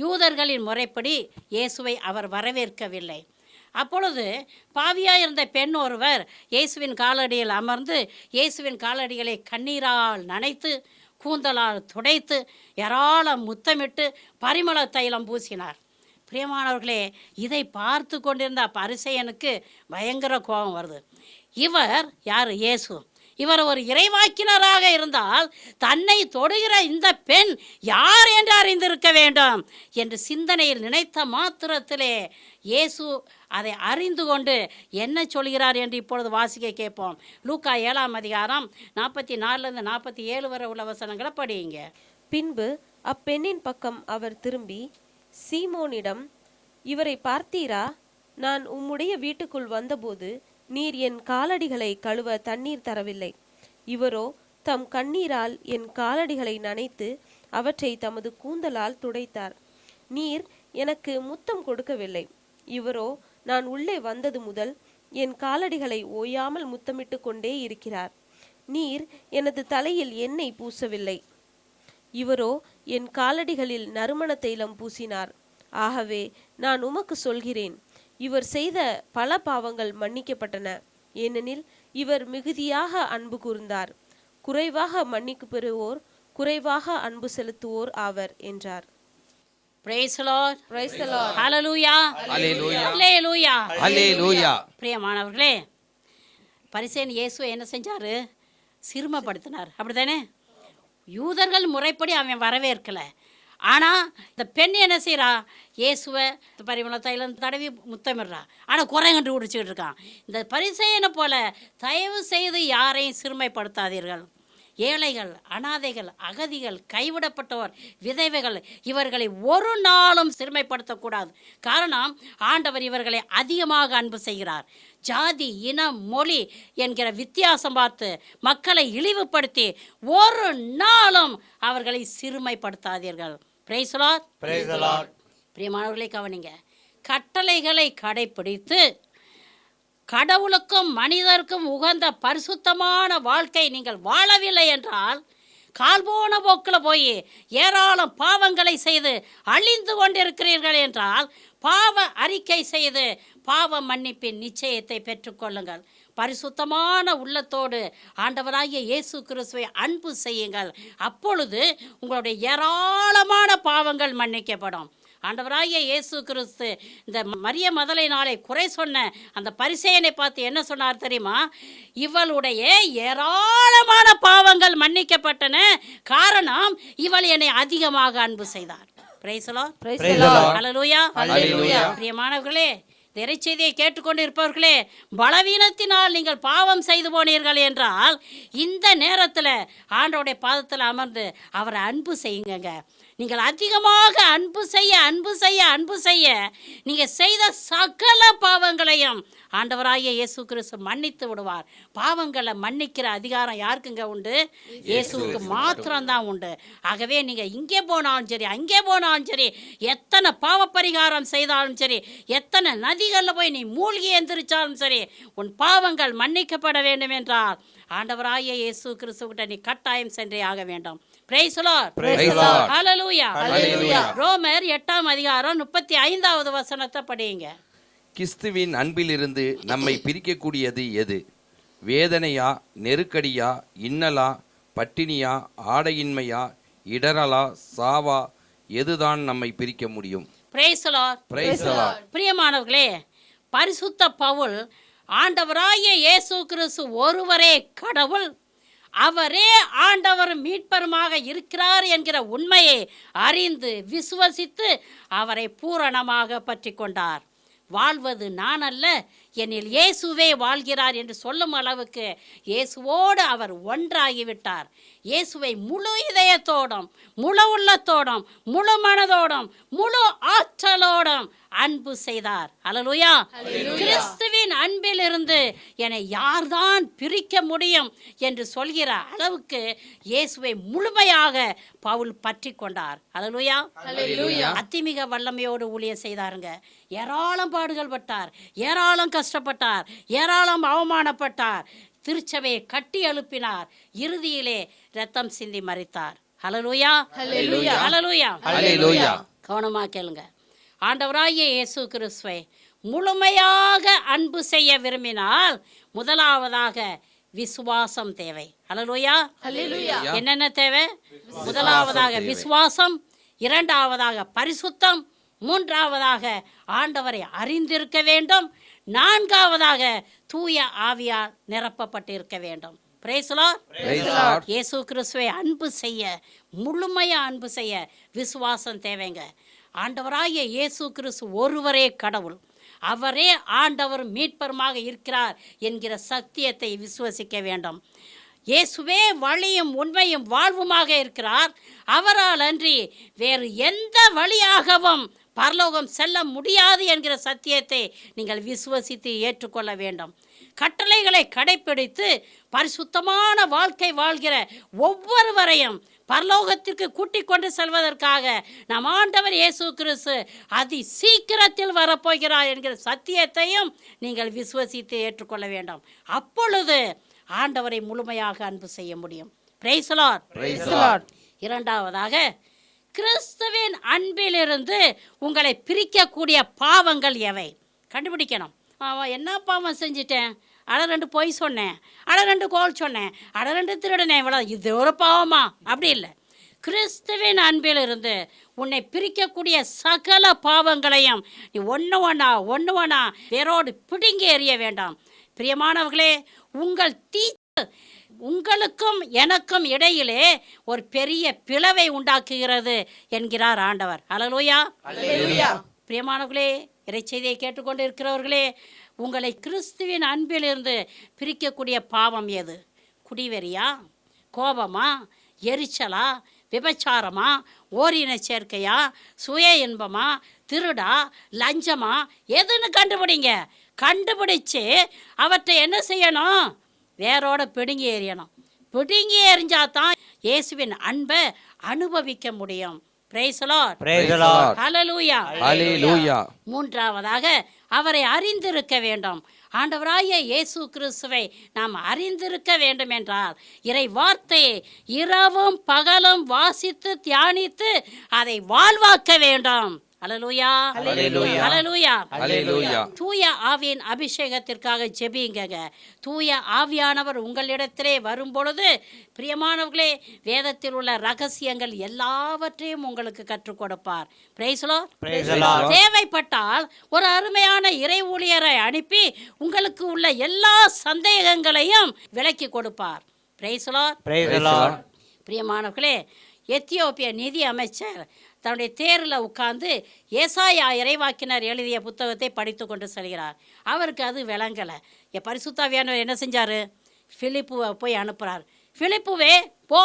யூதர்களின் முறைப்படி இயேசுவை அவர் வரவேற்கவில்லை. அப்பொழுது பாவியாக இருந்த பெண் ஒருவர் இயேசுவின் காலடியில் அமர்ந்து இயேசுவின் காலடிகளை கண்ணீரால் நனைத்து கூந்தலால் துடைத்து ஏராளம் முத்தமிட்டு பரிமள தைலம் பூசினார். பிரியமானவர்களே, இதை பார்த்து கொண்டிருந்த பரிசேயனுக்கு பயங்கர கோபம் வருது. இவர் யார்? இயேசு. இவர் ஒரு இறைவாக்கினராக இருந்தால் தன்னை தொடுகிற இந்த பெண் யார் என்று அறிந்திருக்க வேண்டும் என்று சிந்தனையில் நினைத்த மாத்திரத்திலே இயேசு அதை அறிந்து கொண்டு என்ன சொல்கிறார் என்று இப்பொழுது வாசிக்க கேட்போம். லூக்கா 7ஆம் அதிகாரம் 44 47 வரை உள்ள வசனங்களை படியுங்க. பின்பு அப்பெண்ணின் பக்கம் அவர் திரும்பி சீமோனிடம், இவரை பார்த்தீரா? நான் உம்முடைய வீட்டுக்குள் வந்தபோது நீர் என் காலடிகளை கழுவ தண்ணீர் தரவில்லை. இவரோ தம் கண்ணீரால் என் காலடிகளை நனைத்து அவற்றை தமது கூந்தலால் துடைத்தார். நீர் எனக்கு முத்தம் கொடுக்கவில்லை. இவரோ நான் உள்ளே வந்தது முதல் என் காலடிகளை ஓயாமல் முத்தமிட்டு கொண்டே இருக்கிறார். நீர் எனது தலையில் எண்ணெய் பூசவில்லை. இவரோ என் காலடிகளில் நறுமண தைலம் பூசினார். ஆகவே நான் உமக்கு சொல்கிறேன், இவர் செய்த பல பாவங்கள் மன்னிக்கப்பட்டன, ஏனெனில் இவர் மிகுதியாக அன்பு கூர்ந்தார். குறைவாக மன்னிப்பு பெறுவோர் குறைவாக அன்பு செலுத்துவோர் ஆவர் என்றார். Praise the Lord. Praise the Lord. Hallelujah. Hallelujah. Hallelujah. Hallelujah. பிரியமானவர்களே, பரிசேயன் இயேசுவை என்ன செஞ்சார்? சிறுமப்படுத்தினார். அப்படித்தானே? யூதர்கள் முறைப்படி அவன் வரவேற்கலை. ஆனால் இந்த பெண் என்ன செய்கிறா? இயேசுவை பரிமள தைலம் தடவி முத்தமிடுறா. ஆனால் குறை கண்டு குடிச்சிக்கிட்டு இருக்கான். இந்த பரிசேயனை போல தயவு செய்து யாரையும் சிறுமைப்படுத்தாதீர்கள். ஏழைகள், அனாதைகள், அகதிகள், கைவிடப்பட்டோர், விதவைகள் இவர்களை ஒரு நாளும் சிறுமைப்படுத்தக்கூடாது. காரணம், ஆண்டவர் இவர்களை அதிகமாக அன்பு செய்கிறார். ஜாதி, இனம், மொழி என்கிற வித்தியாசம் பார்த்து மக்களை இழிவுபடுத்தி ஒரு நாளும் அவர்களை சிறுமைப்படுத்தாதீர்கள். Price the Lord. பிரியமானவர்களை கவனிங்க. கட்டளைகளை கடைப்பிடித்து கடவுளுக்கும் மனிதருக்கும் உகந்த பரிசுத்தமான வாழ்க்கை நீங்கள் வாழவில்லை என்றால், கால்போன போக்கில் போய் ஏராளம் பாவங்களை செய்து அழிந்து கொண்டிருக்கிறீர்கள் என்றால், பாவ அறிக்கை செய்து பாவ மன்னிப்பின் நிச்சயத்தை பெற்றுக்கொள்ளுங்கள். பரிசுத்தமான உள்ளத்தோடு ஆண்டவராகிய இயேசு கிறிஸ்துவை அன்பு செய்யுங்கள். அப்பொழுது உங்களுடைய ஏராளமான பாவங்கள் மன்னிக்கப்படும். ஆண்டவராகிய இயேசு கிறிஸ்து இந்த மரிய மதலை நாளை குறை சொன்ன அந்த பரிசேயனை பார்த்து என்ன சொன்னார் தெரியுமா? இவளுடைய ஏராளமான பாவங்கள் மன்னிக்கப்பட்டன, காரணம் இவள் என்னை அதிகமாக அன்பு செய்தார். Praise the Lord. ஹல்லேலூயா. பிரியமானவர்களே, இறைச்செய்தியை கேட்டுக்கொண்டு இருப்பவர்களே, பலவீனத்தினால் நீங்கள் பாவம் செய்து போனீர்கள் என்றால் இந்த நேரத்தில் ஆண்டவருடைய பாதத்தில் அமர்ந்து அவரை அன்பு செய்யுங்க. நீங்கள் அதிகமாக அன்பு செய்ய நீங்கள் செய்த சகல பாவங்களையும் ஆண்டவராகிய இயேசு கிறிஸ்து மன்னித்து விடுவார். பாவங்களை மன்னிக்கிற அதிகாரம் யாருக்குங்க உண்டு? இயேசுவுக்கு மாத்திரம்தான் உண்டு. ஆகவே நீங்கள் இங்கே போனாலும் சரி, அங்கே போனாலும் சரி, எத்தனை பாவ பரிகாரம் செய்தாலும் சரி, எத்தனை நதிகளில் போய் நீ மூழ்கி எந்திரிச்சாலும் சரி, உன் பாவங்கள் மன்னிக்கப்பட வேண்டும் என்றால் ஆண்டவராகிய இயேசு கிறிஸ்துவிட்ட நீ கட்டாயம் சென்றே ஆக வேண்டும். Praise the Lord. ஹல்லேலூயா. ரோமர் 8ஆம் அதிகாரம் 35வது வசனத்தை படியுங்க. கிறிஸ்துவின் அன்பிலிருந்து நம்மை பிரிக்கக்கூடியது எது? வேதனையா, நெருக்கடியா, இன்னலா, பட்டினியா, ஆடையின்மையா, இடரலா, சாவா? எதுதான் நம்மை பிரிக்க முடியும்? Price the Lord. பிரியமானவர்களே, பரிசுத்த பவுல் ஆண்டவராகிய இயேசு கிறிஸ்து ஒருவரே கடவுள், அவரே ஆண்டவர் மீட்பருமாக இருக்கிறார் என்கிற உண்மையை அறிந்து விசுவசித்து அவரை பூரணமாக பற்றி கொண்டார். வாழ்வது நான் அல்ல, என்னில் இயேசுவே வாழ்கிறார் என்று சொல்லும் அளவுக்கு இயேசுவோடு அவர் ஒன்றாகிவிட்டார். இயேசுவை முழு இதயத்தோடும், முழு உள்ளத்தோடும், முழு மனதோடும், முழு ஆற்றலோடும் அன்பு செய்தார். அல்லேலூயா. கிறிஸ்துவின் அன்பிலிருந்து என்னை யார்தான் பிரிக்க முடியும் என்று சொல்கிற அளவுக்கு இயேசுவை முழுமையாக பவுல் பற்றி கொண்டார். அல்லேலூயா. அத்திமிக வல்லமையோடு ஊழியம் செய்தாருங்க. ஏராளம் பாடுகள் பட்டார், ஏராளம் கஷ்டப்பட்டார், ஏராளம் அவமானப்பட்டார். திருச்சபையை கட்டி எழுப்பினார். இறுதியிலே ரத்தம் சிந்தி மரித்தார். ஹல்லேலூயா. ஹல்லேலூயா. கவனமா கேளுங்க. ஆண்டவராகிய இயேசு கிறிஸ்துவை முழுமையாக அன்பு செய்ய விரும்பினால் முதலாவதாக விசுவாசம் தேவை. ஹல்லேலூயா. என்னென்ன தேவை? முதலாவதாக விசுவாசம், இரண்டாவதாக பரிசுத்தம், மூன்றாவதாக ஆண்டவரை அறிந்திருக்க வேண்டும், நான்காவதாக தூய ஆவியால் நிரப்பப்பட்டிருக்க வேண்டும். Praise the Lord. இயேசு கிறிஸ்துவை அன்பு செய்ய, முழுமையா அன்பு செய்ய விசுவாசம் தேவைங்க. ஆண்டவராகிய இயேசு கிறிஸ்து ஒருவரே கடவுள், அவரே ஆண்டவர் மீட்பருமாக இருக்கிறார் என்கிற சத்தியத்தை விசுவசிக்க வேண்டும். இயேசுவே வழியும் உண்மையும் வாழ்வுமாக இருக்கிறார். அவரால் அன்றி வேறு எந்த வழியாகவும் பரலோகம் செல்ல முடியாது என்கிற சத்தியத்தை நீங்கள் விசுவசித்து ஏற்றுக்கொள்ள வேண்டும். கட்டளைகளை கடைப்பிடித்து பரிசுத்தமான வாழ்க்கை வாழ்கிற ஒவ்வொருவரையும் பரலோகத்திற்கு கூட்டிக் கொண்டு செல்வதற்காக நம் ஆண்டவர் இயேசு கிறிஸ்து அதி சீக்கிரத்தில் வரப்போகிறார் என்கிற சத்தியத்தையும் நீங்கள் விசுவசித்து ஏற்றுக்கொள்ள வேண்டும். அப்பொழுது ஆண்டவரை முழுமையாக அன்பு செய்ய முடியும். Price the Lord. இரண்டாவதாக, கிறிஸ்துவின் அன்பிலிருந்து உங்களை பிரிக்கக்கூடிய பாவங்கள் எவை? கண்டுபிடிக்கணும். என்ன பாவம் செஞ்சிட்டேன்? அட 2 பொய் சொன்னேன், அட 2 கோல் சொன்னேன், அட 2 திருடினேன், இவ்வளோ இது ஒரு பாவமா? அப்படி இல்லை. கிறிஸ்துவின் அன்பிலிருந்து உன்னை பிரிக்கக்கூடிய சகல பாவங்களையும் நீ ஒன்று ஒன்றா வேரோடு பிடுங்கி எறிய வேண்டாம். பிரியமானவர்களே, உங்களுக்கும் எனக்கும் இடையிலே ஒரு பெரிய பிளவை உண்டாக்குகிறது என்கிறார் ஆண்டவர். அல்லேலூயா. பிரியமானவர்களே, இறைச்செய்தியை கேட்டுக்கொண்டு இருக்கிறவர்களே, உங்களை கிறிஸ்துவின் அன்பிலிருந்து பிரிக்கக்கூடிய பாவம் எது? குடிவெறியா, கோபமா, எரிச்சலா, விபச்சாரமா, ஓரின சேர்க்கையா, சுய இன்பமா, திருடா, லஞ்சமா, எதுன்னு கண்டுபிடிங்க. கண்டுபிடிச்சு அவற்றை என்ன செய்யணும்? வேரோட பிடுங்கி எறியணும். பிடுங்கி எறிஞ்சாதான் இயேசுவின் அன்பை அனுபவிக்க முடியும். Praise the Lord. Praise the Lord. Hallelujah. ஹல்லேலூயா. மூன்றாவதாக அவரை அறிந்திருக்க வேண்டும். ஆண்டவராகிய இயேசு கிறிஸ்துவை நாம் அறிந்திருக்க வேண்டும் என்றால் இறை வார்த்தையை இரவும் பகலும் வாசித்து தியானித்து அதை வாழ்வாக்க வேண்டும். அல்லேலூயா, அல்லேலூயா. அல்லேலூயா. ஹல்லேலூயா. தூய ஆவியின் அபிஷேகத்திற்காக ஜெபிங்க. தூய ஆவியானவர் உங்களிடத்திலே வரும்பொழுது பிரியமானவர்களே, வேதத்தில் உள்ள ரகசியங்கள் எல்லாவற்றையும் உங்களுக்கு கற்றுக் கொடுப்பார். Praise the Lord. Praise the Lord. தேவைப்பட்டால் ஒரு அருமையான இறை ஊழியரை அனுப்பி உங்களுக்கு உள்ள எல்லா சந்தேகங்களையும் விலக்கி கொடுப்பார். Praise the Lord. Praise the Lord. பிரியமானவர்களே, எத்தியோப்பிய நிதி அமைச்சர் தன்னுடைய தேரில் உட்கார்ந்து ஏசாயா இறைவாக்கினர் எழுதிய புத்தகத்தை படித்து கொண்டு செல்கிறார். அவருக்கு அது விளங்கலை. பரிசுத்தாவியானவர் என்ன செஞ்சார்? பிலிப்புவை போய் அனுப்புகிறார். பிலிப்புவே போ,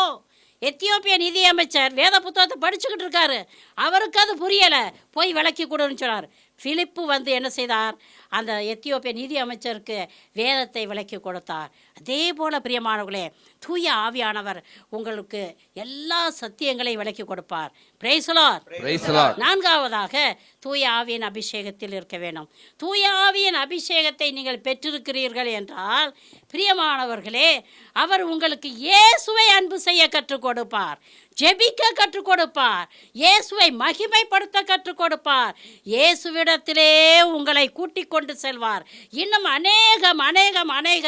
எத்தியோப்பிய நிதி அமைச்சர் வேத புத்தகத்தை படிச்சுக்கிட்டு இருக்காரு, அவருக்கு அது புரியலை, போய் விளக்கி கொடுன்னு சொன்னார். பிலிப்பு வந்து என்ன செய்தார்? அந்த எத்தியோப்பிய நிதி அமைச்சருக்கு வேதத்தை விளக்கி கொடுத்தார். அதே போல பிரியமானவர்களே, தூய ஆவியானவர் உங்களுக்கு எல்லா சத்தியங்களையும் விளக்கி கொடுப்பார். Praise the Lord. Praise the Lord. நான்காவதாக தூய ஆவியின் அபிஷேகத்தில் இருக்க வேண்டும். தூய ஆவியின் அபிஷேகத்தை நீங்கள் பெற்றிருக்கிறீர்கள் என்றால் பிரியமானவர்களே, அவர் உங்களுக்கு இயேசுவை அன்பு செய்ய கற்றுக் கொடுப்பார், ஜெபிக்க கற்றுக் கொடுப்பார், இயேசுவை மகிமைப்படுத்த கற்றுக் கொடுப்பார், இயேசுவிடத்திலே உங்களை கூட்டிக் கொண்டு செல்வார். இன்னும் அநேக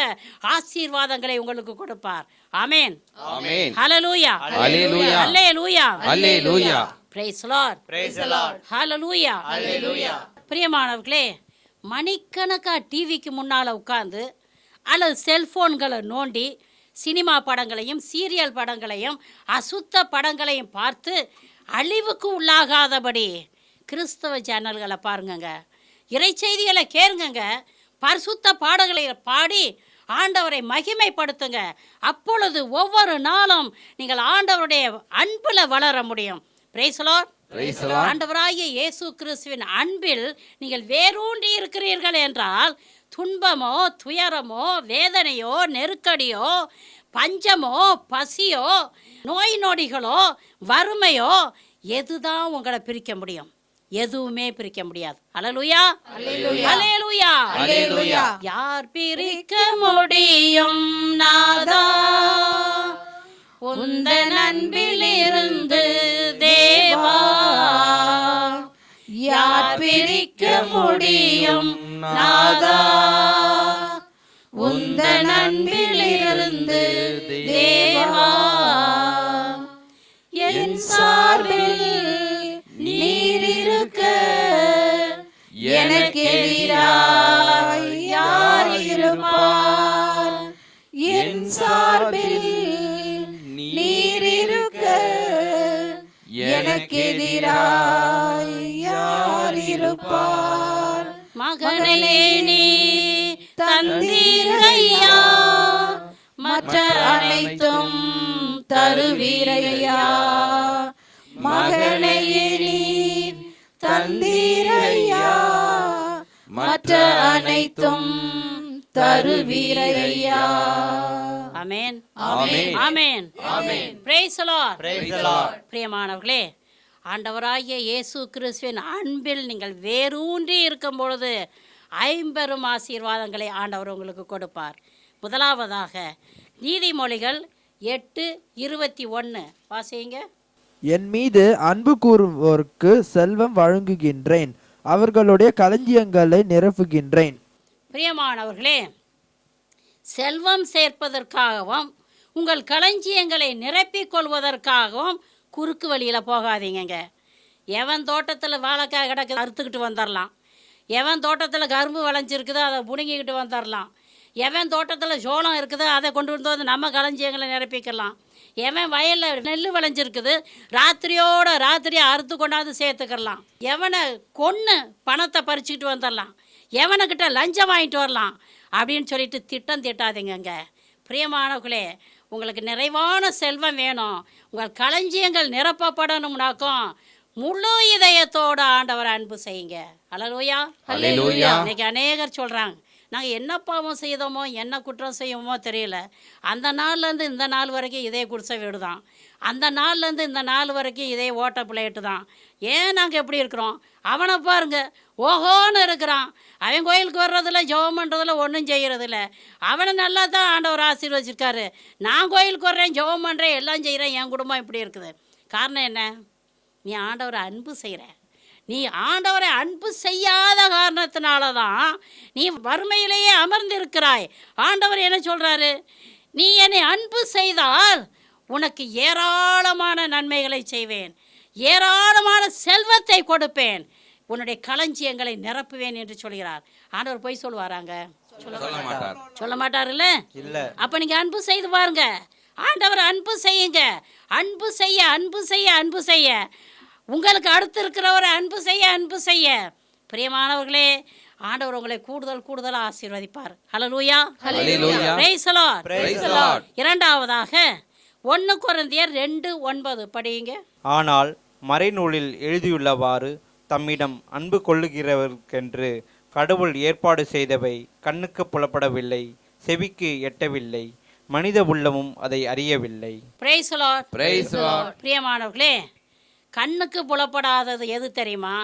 ஆசீர்வாதங்களை உங்களுக்கு கொடுப்பார். ஆமென். ஆமென். ஹல்லேலூயா. ஹல்லேலூயா. ஹல்லேலூயா. ஹல்லேலூயா. Praise the Lord. Praise the Lord. Hallelujah. Hallelujah. பிரியமானவர்களே, மணிக்கணக்கா டிவிக்கு முன்னால் உட்கார்ந்து அல்லது செல்போன்களை நோண்டி சினிமா படங்களையும் சீரியல் படங்களையும் அசுத்த படங்களையும் பார்த்து அழிவுக்கு உள்ளாகாதபடி கிறிஸ்தவ சேனல்களை பாருங்கங்க, இறைச்செய்திகளை கேளுங்க, பரிசுத்த பாடல்களை பாடி ஆண்டவரை மகிமைப்படுத்துங்க. அப்பொழுது ஒவ்வொரு நாளும் நீங்கள் ஆண்டவருடைய அன்பில் வளர முடியும். Praise the Lord. Praise the Lord. ஆண்டவராகிய இயேசு கிறிஸ்துவின் அன்பில் நீங்கள் வேரூன்றி இருக்கிறீர்கள் என்றால் துன்பமோ, துயரமோ, வேதனையோ, நெருக்கடியோ, பஞ்சமோ, பசியோ, நோய் நொடிகளோ, வறுமையோ, எதுதான் உங்களை பிரிக்க முடியும்? எதுவுமே பிரிக்க முடியாது. அல்லேலூயா. அல்லேலூயா. அல்லேலூயா. யார் பிரிக்க முடியும் நாதா உந்தன் அன்பிலிருந்து தேவா? யார் பிரிக்க முடியும் நாதா உந்தன் அன்பிலிருந்து தேவா? என் சார்பில் நீர் இருக்க எனக்கு எதிராய் யார் இருப்பார்? என் சார்பில் நீர் இருக்க எனக்கு எதிராய் யார் இருப்பார்? மகனே நீ தந்தீரையா, மற்ற அனைத்தும் தருவீரையா. மகனே நீ தந்தீரையா, மற்ற அனைத்தும் தருவீரையா. ஆமென். ஆமென். ஆமென். ஆமென். Praise the Lord. Praise the Lord. பிரியமானவர்களே, ஆண்டவராகிய இயேசு கிறிஸ்துவின் அன்பில் நீங்கள் வேரூன்றி இருக்கும் பொழுது ஐம்பெரும் ஆசீர்வாதங்களை ஆண்டவர் உங்களுக்கு கொடுப்பார். முதலாவதாக நீதிமொழிகள் 8:21 வாசிங்க. என் மீது அன்பு கூறுவோருக்கு செல்வம் வழங்குகின்றேன், அவர்களுடைய களஞ்சியங்களை நிரப்புகின்றேன். பிரியமானவர்களே, செல்வம் சேர்ப்பதற்காகவும் உங்கள் களஞ்சியங்களை நிரப்பிக் கொள்வதற்காகவும் குறுக்கு வழியில் போகாதீங்க. எவன் தோட்டத்தில் வாழைக்காய் கிடக்கு அறுத்துக்கிட்டு வந்துடலாம், எவன் தோட்டத்தில் கரும்பு விளைஞ்சிருக்குதோ அதை புடுங்கிக்கிட்டு வந்துடலாம், எவன் தோட்டத்தில் சோளம் இருக்குதோ அதை கொண்டு வந்து நம்ம களஞ்சியங்களை நிரப்பிக்கலாம், எவன் வயலில் நெல் விளைஞ்சிருக்குது ராத்திரி அறுத்து கொண்டாந்து சேர்த்துக்கலாம், எவனை கொன்று பணத்தை பறிச்சுக்கிட்டு வந்துடலாம், எவனுக்கிட்ட லஞ்சம் வாங்கிட்டு வரலாம் அப்படின்னு சொல்லிட்டு திட்டம் திட்டாதீங்க. பிரியமானவர்களே, உங்களுக்கு நிறைவான செல்வம் வேணும், உங்கள் களஞ்சியங்கள் நிரப்பப்படணும்னாக்கும் முழு இதயத்தோடு ஆண்டவரை அன்பு செய்யுங்க. அல்லேலூயா. அல்லேலூயா. இன்னைக்கு அநேகர் சொல்கிறாங்க, நாங்கள் என்ன பாவம் செய்தோமோ என்ன குற்றம் செய்வோமோ தெரியல, அந்த நாள்லேருந்து இந்த நாள் வரைக்கும் இதே குடிசை வீடு தான், அந்த நாள்லேருந்து இந்த நாள் வரைக்கும் இதே ஓட்ட பிள்ளைட்டு தான். ஏன் நாங்கள் எப்படி இருக்கிறோம்? அவனை பாருங்க, ஓஹோன்னு இருக்கிறான், அவன் கோயிலுக்கு வர்றதில்ல, ஜெபம் பண்ணுறதில்ல, ஒன்றும் செய்கிறதில்ல. அவனை நல்லா தான் ஆண்டவர் ஆசீர்வதிச்சிருக்காரு. நான் கோயிலுக்கு வர்றேன், ஜெபம் பண்ணுறேன், எல்லாம் செய்கிறேன், என் குடும்பம் இப்படி இருக்குது. காரணம் என்ன? நீ ஆண்டவரை அன்பு செய்கிற. நீ ஆண்டவரை அன்பு செய்யாத காரணத்தினால தான் நீ வறுமையிலேயே அமர்ந்திருக்கிறாய். ஆண்டவர் என்ன சொல்கிறாரு? நீ என்னை அன்பு செய்தால் உனக்கு ஏராளமான நன்மைகளை செய்வேன், ஏராளமான செல்வத்தை கொடுப்பேன், உன்னுடைய களஞ்சியங்களை நிரப்புவேன் என்று சொல்கிறார். ஆண்டவர் போய் சொல்லுவாராங்க? சொல்ல மாட்டாருல்ல. அப்போ நீங்கள் அன்பு செய்து பாருங்க, ஆண்டவர் அன்பு செய்யுங்க. அன்பு செய்ய அன்பு செய்ய அன்பு செய்ய, உங்களுக்கு அடுத்து இருக்கிறவரை அன்பு செய்ய அன்பு செய்ய, பிரியமானவர்களே, ஆண்டவர் உங்களை கூடுதல் கூடுதலாக ஆசீர்வதிப்பார். ஹல்லேலூயா. Praise the Lord. இரண்டாவதாக 1 கொரிந்தியர் 2:9 படியுங்க. ஆனால் மறைநூலில் எழுதியுள்ளவாறு தம்மிடம் அன்பு கொள்ளுகிறவர்க்கென்று கடவுள் ஏற்பாடு செய்தவை கண்ணுக்கு புலப்படவில்லை, செவிக்கு எட்டவில்லை, மனித உள்ளமும் அதை அறியவில்லை. Price the Lord. Praise the Lord. பிரியமானவர்களே, கண்ணுக்கு புலப்படாதது எது தெரியுமா?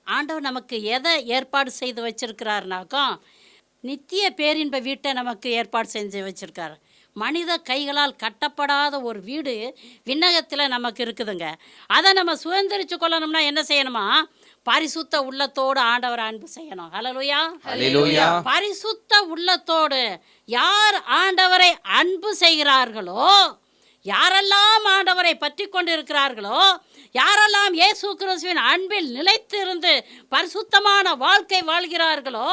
ஆண்டவர் நமக்கு எதை ஏற்பாடு செய்து வச்சிருக்கிறாருனாக்கா, நித்திய பேரின்ப வீட்டை நமக்கு ஏற்பாடு செஞ்சு வச்சிருக்காரு. மனித கைகளால் கட்டப்படாத ஒரு வீடு விண்ணகத்தில் நமக்கு இருக்குதுங்க. அதை நம்ம சுதந்திரிச்சு கொள்ளணும்னா என்ன செய்யணுமா? பரிசுத்த உள்ளத்தோடு ஆண்டவரை அன்பு செய்யணும். ஹல்லேலூயா. அல்லேலூயா. பரிசுத்த உள்ளத்தோடு யார் ஆண்டவரை அன்பு செய்கிறார்களோ, யாரெல்லாம் ஆண்டவரை பற்றி கொண்டு இருக்கிறார்களோ, யாரெல்லாம் இயேசு கிறிஸ்துவின் அன்பில் நிலைத்திருந்து பரிசுத்தமான வாழ்க்கை வாழ்கிறார்களோ,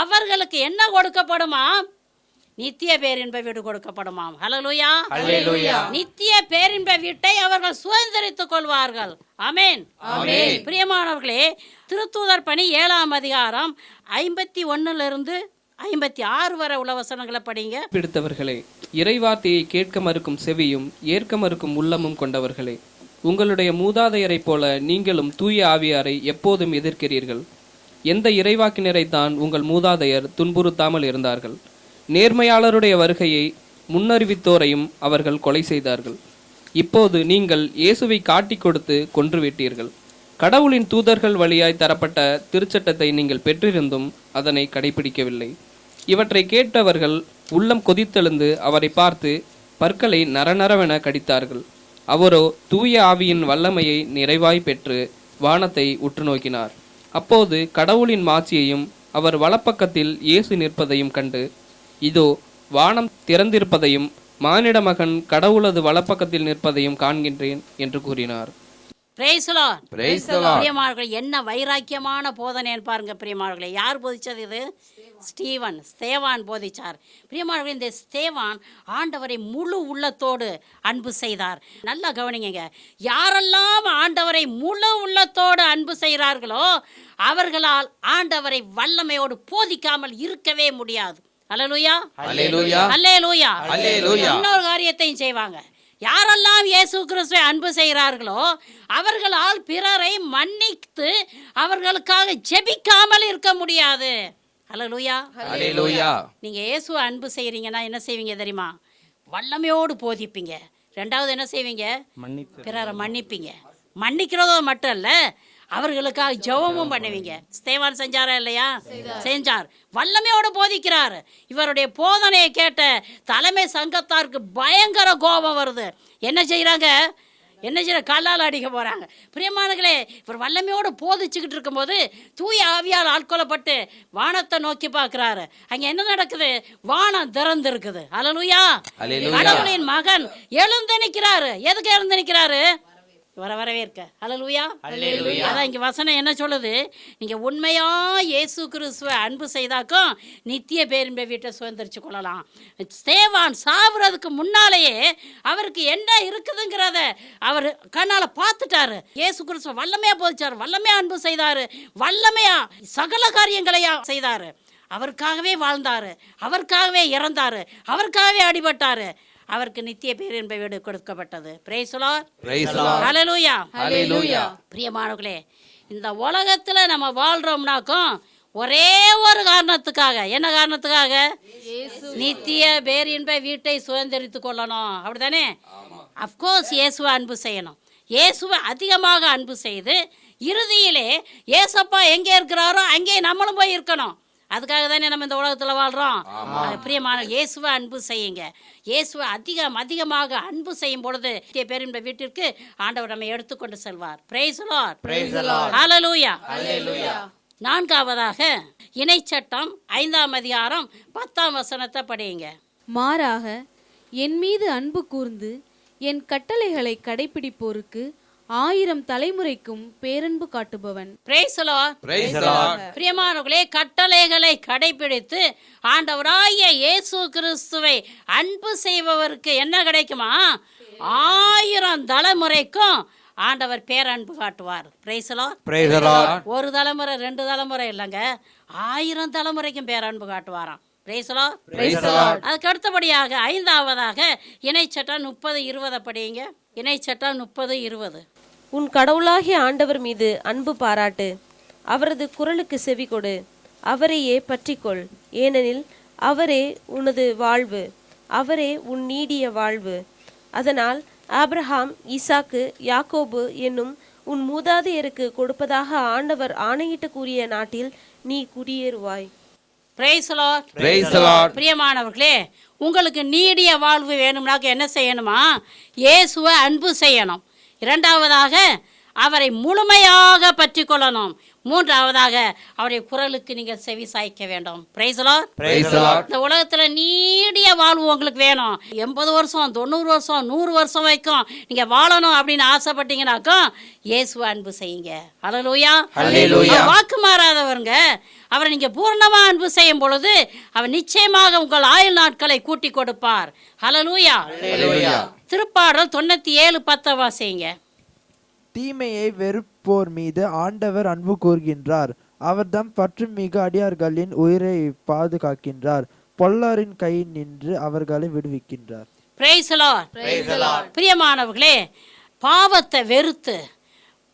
அவர்களுக்கு என்ன கொடுக்கப்படுமா? நித்திய பேரின்ப வீடு கொடுக்கப்படுமாம். ஹல்லேலூயா. அல்லேலூயா. நித்திய பேரின்ப வீட்டை அவர்கள் சுதந்திரித்துக் கொள்வார்கள். ஆமென். ஆமென். பிரியமானவர்களே, திருத்தூதர் பணி 7ஆம் அதிகாரம் 51 56 வரை உள்ள வசனங்களை படிங்க. பிடித்தவர்களே, இறைவார்த்தையை கேட்க மறுக்கும் செவியும் ஏற்க மறுக்கும் உள்ளமும் கொண்டவர்களே, உங்களுடைய மூதாதையரைப் போல நீங்களும் தூய ஆவியாரை எப்போதும் எதிர்க்கிறீர்கள். எந்த இறைவாக்கினரைத்தான் உங்கள் மூதாதையர் துன்புறுத்தாமல் இருந்தார்கள்? நேர்மையாளருடைய வருகையை முன்னறிவித்தோரையும் அவர்கள் கொலை செய்தார்கள். இப்போது நீங்கள் இயேசுவை காட்டிக் கொடுத்து கொன்றுவிட்டீர்கள். கடவுளின் தூதர்கள் வழியாய் தரப்பட்ட திருச்சட்டத்தை நீங்கள் பெற்றிருந்தும் அதனை கடைபிடிக்கவில்லை. இவற்றை கேட்டவர்கள் உள்ளம் கொதித்தெழுந்து அவரை பார்த்து பற்களை நரநரவென கடித்தார்கள். அவரோ தூய ஆவியின் வல்லமையை நிறைவாய் பெற்று வானத்தை உற்று நோக்கினார். அப்போது கடவுளின் மாட்சியையும் அவர் வலப்பக்கத்தில் இயேசு நிற்பதையும் கண்டு, இதோ வானம் திறந்திருப்பதையும் மானிட மகன் கடவுளது வலப்பக்கத்தில் நிற்பதையும் காண்கின்றேன் என்று கூறினார். Price the Lord. Praise the Lord. பிரியமானவர்களே, என்ன வைராக்கியமான போதனைன்னு பாருங்க. பிரியமானவர்களே, யார் போதிச்சது இது? ஸ்தேவான் போதிச்சார். பிரியமானவர்களே, இந்த ஸ்தேவான் ஆண்டவரை முழு உள்ளத்தோடு அன்பு செய்தார். நல்லா கவனிங்க, யாரெல்லாம் ஆண்டவரை முழு உள்ளத்தோடு அன்பு செய்கிறார்களோ அவர்களால் ஆண்டவரை வல்லமையோடு போதிக்காமல் இருக்கவே முடியாது. அல்லேலூயா. அல்லேலூயா. அல்லேலூயா. அல்லேலூயா. இன்னொரு காரியத்தையும் செய்வாங்க. யாரெல்லாம் இயேசு கிறிஸ்துவை அன்பு செய்கிறார்களோ அவர்களால் பிறரை மன்னித்து அவர்களுக்காக ஜெபிக்காமல் இருக்க முடியாது. அல்லேலூயா. அல்லேலூயா. நீங்க இயேசுவை அன்பு செய்றீங்கன்னா என்ன செய்வீங்க தெரியுமா? வல்லமையோடு போதிப்பீங்க. ரெண்டாவது என்ன செய்வீங்க? பிறரை மன்னிப்பீங்க. மன்னிக்கிறதோ மட்டும் இல்ல, அவர்களுக்காக ஜெபமும் பண்ணுவீங்க. ஸ்தேவான் செஞ்சாரா இல்லையா? செஞ்சார். வல்லமையோடு போதிக்கிறார். இவருடைய போதனையை கேட்ட தலைமை சங்கத்தாருக்கு பயங்கர கோபம் வருது. என்ன செய்யறாங்க? கல்லால் அடிக்க போறாங்க. பிரியமானங்களே, இவர் வல்லமையோடு போதிச்சுக்கிட்டு இருக்கும்போது தூய ஆவியால் ஆட்கொள்ளப்பட்டு வானத்தை நோக்கி பார்க்கிறாரு. அங்க என்ன நடக்குது? வானம் திறந்து இருக்குது. அல்லேலூயா. கடவுளின் மகன் எழுந்து நிற்கிறாரு. எதுக்கு எழுந்து நிற்கிறாரு? வரவேற்க. அல்லேலூயா. அதான் இங்க வசனம் என்ன சொல்லுது? நீங்க உண்மையா இயேசு கிறிஸ்துவை அன்பு செய்தாக்கும் நித்திய பேரின்ப வீட்டை சுதந்திரிச்சு கொள்ளலாம். ஸ்தேவான் சாவுறதுக்கு முன்னாலேயே அவருக்கு என்ன இருக்குதுங்கிறத அவர் கண்ணால பார்த்துட்டாரு. இயேசு கிறிஸ்துவ வல்லமையா போதிச்சாரு, வல்லமையா அன்பு செய்தாரு, வல்லமையா சகல காரியங்களையா செய்தாரு. அவருக்காகவே வாழ்ந்தாரு, அவருக்காகவே இறந்தாரு, அவருக்காகவே அடிபட்டாரு. அவருக்கு நித்திய பேரின்ப வீடு கொடுக்கப்பட்டது. Praise the Lord. ஹல்லேலூயா. ஹல்லேலூயா. பிரியமானவர்களே, இந்த உலகத்துல நம்ம வாழ்றோம்னாக்கும் ஒரே ஒரு காரணத்துக்காக. என்ன காரணத்துக்காக? நித்திய பேரின்ப வீட்டை சுதந்திரித்து கொள்ளணும். அப்படித்தானே? அஃப்கோர்ஸ் இயேசுவை அன்பு செய்யணும். இயேசுவை அதிகமாக அன்பு செய்து இறுதியிலே ஏசப்பா எங்கே இருக்கிறாரோ அங்கே நம்மளும் போய் இருக்கணும். அதுக்காக தானே நம்ம இந்த உலகத்தில் வாழ்கிறோம். பிரியமான இயேசுவை அன்பு செய்யுங்க. இயேசுவை அதிகமாக அன்பு செய்யும் பொழுது பேரின்ப வீட்டிற்கு ஆண்டவர் நம்ம எடுத்துக்கொண்டு செல்வார். Praise the Lord. ஹல்லேலூயா. நான்காவதாக இணைச்சட்டம் 5ஆம் அதிகாரம் 10ஆம் வசனத்தை படியுங்க. மாறாக என் மீது அன்பு கூர்ந்து என் கட்டளைகளை கடைபிடிப்போருக்கு 1000 தலைமுறைக்கும் பேரன்பு காட்டுபவன். Praise the Lord. Praise the Lord. பிரியமானவர்களே, கட்டளைகளை கடைபிடித்து ஆண்டவராகிய இயேசு கிறிஸ்துவை அன்பு செய்பவருக்கு என்ன கிடைக்குமா? 1000 தலைமுறைக்கும் ஆண்டவர் பேரன்பு காட்டுவார். Price the Lord. Praise the Lord. ஒரு தலைமுறை 2 தலைமுறை இல்லைங்க, 1000 தலைமுறைக்கும் பேரன்பு காட்டுவாராம். Praise the Lord. Praise the Lord. அதுக்கு அடுத்தபடியாக 5ஆவதாக இணைச்சட்டம் 30:20 படியுங்க. இணைச்சட்டம் 30:20. உன் கடவுளாகிய ஆண்டவர் மீது அன்பு பாராட்டு, அவரது குரலுக்கு செவி கொடு, அவரையே பற்றிக்கொள், ஏனெனில் அவரே உனது வாழ்வு, அவரே உன் நீடிய வாழ்வு. அதனால் ஆபிரகாம், ஈசாக்கு, யாக்கோபு என்னும் உன் மூதாதையருக்கு கொடுப்பதாக ஆண்டவர் ஆணையிட்டு கூறிய நாட்டில் நீ குடியேறுவாய். Praise the Lord. Praise the Lord. பிரியமானவர்களே, உங்களுக்கு நீடிய வாழ்வு வேணும்னாக்க என்ன செய்யணுமா? இயேசுவை அன்பு செய்யணும். 2ஆவதாக அவரை முழுமையாக பற்றி கொள்ளணும். 3ஆவதாக அவருடைய குரலுக்கு நீங்கள் செவி சாய்க்க வேண்டும். Praise the Lord. Praise the Lord. இந்த உலகத்துல நீடிய வாழ்வு உங்களுக்கு வேணும். 80 வருஷம், 90 வருஷம், 100 வருஷம் வரைக்கும் நீங்க வாழணும் அப்படின்னு ஆசைப்பட்டீங்கன்னாக்கா இயேசுவை அன்பு செய்யுங்க. ஹல்லேலூயா. ஹல்லேலூயா. அவர் வாக்கு மாறாதவருங்க. அவரை நீங்க பூர்ணமா அன்பு செய்யும் பொழுது அவர் நிச்சயமாக உங்கள் ஆயுள் நாட்களை கூட்டி கொடுப்பார். ஹல்லேலூயா. Hallelujah. திருப்பாடல் 97:10 வாசிங்க. தீமையை வெறுப்போர் மீது ஆண்டவர் அன்பு கூர்கின்றார். அவர்தம் பற்று மிகு அடியார்களின் உயிரை பாதுகாக்கின்றார். பொல்லாரின் கையில் நின்று அவர்களை விடுவிக்கின்றார். Praise the Lord. Praise the Lord. பிரியமானவர்களே, பாவத்தை வெறுத்து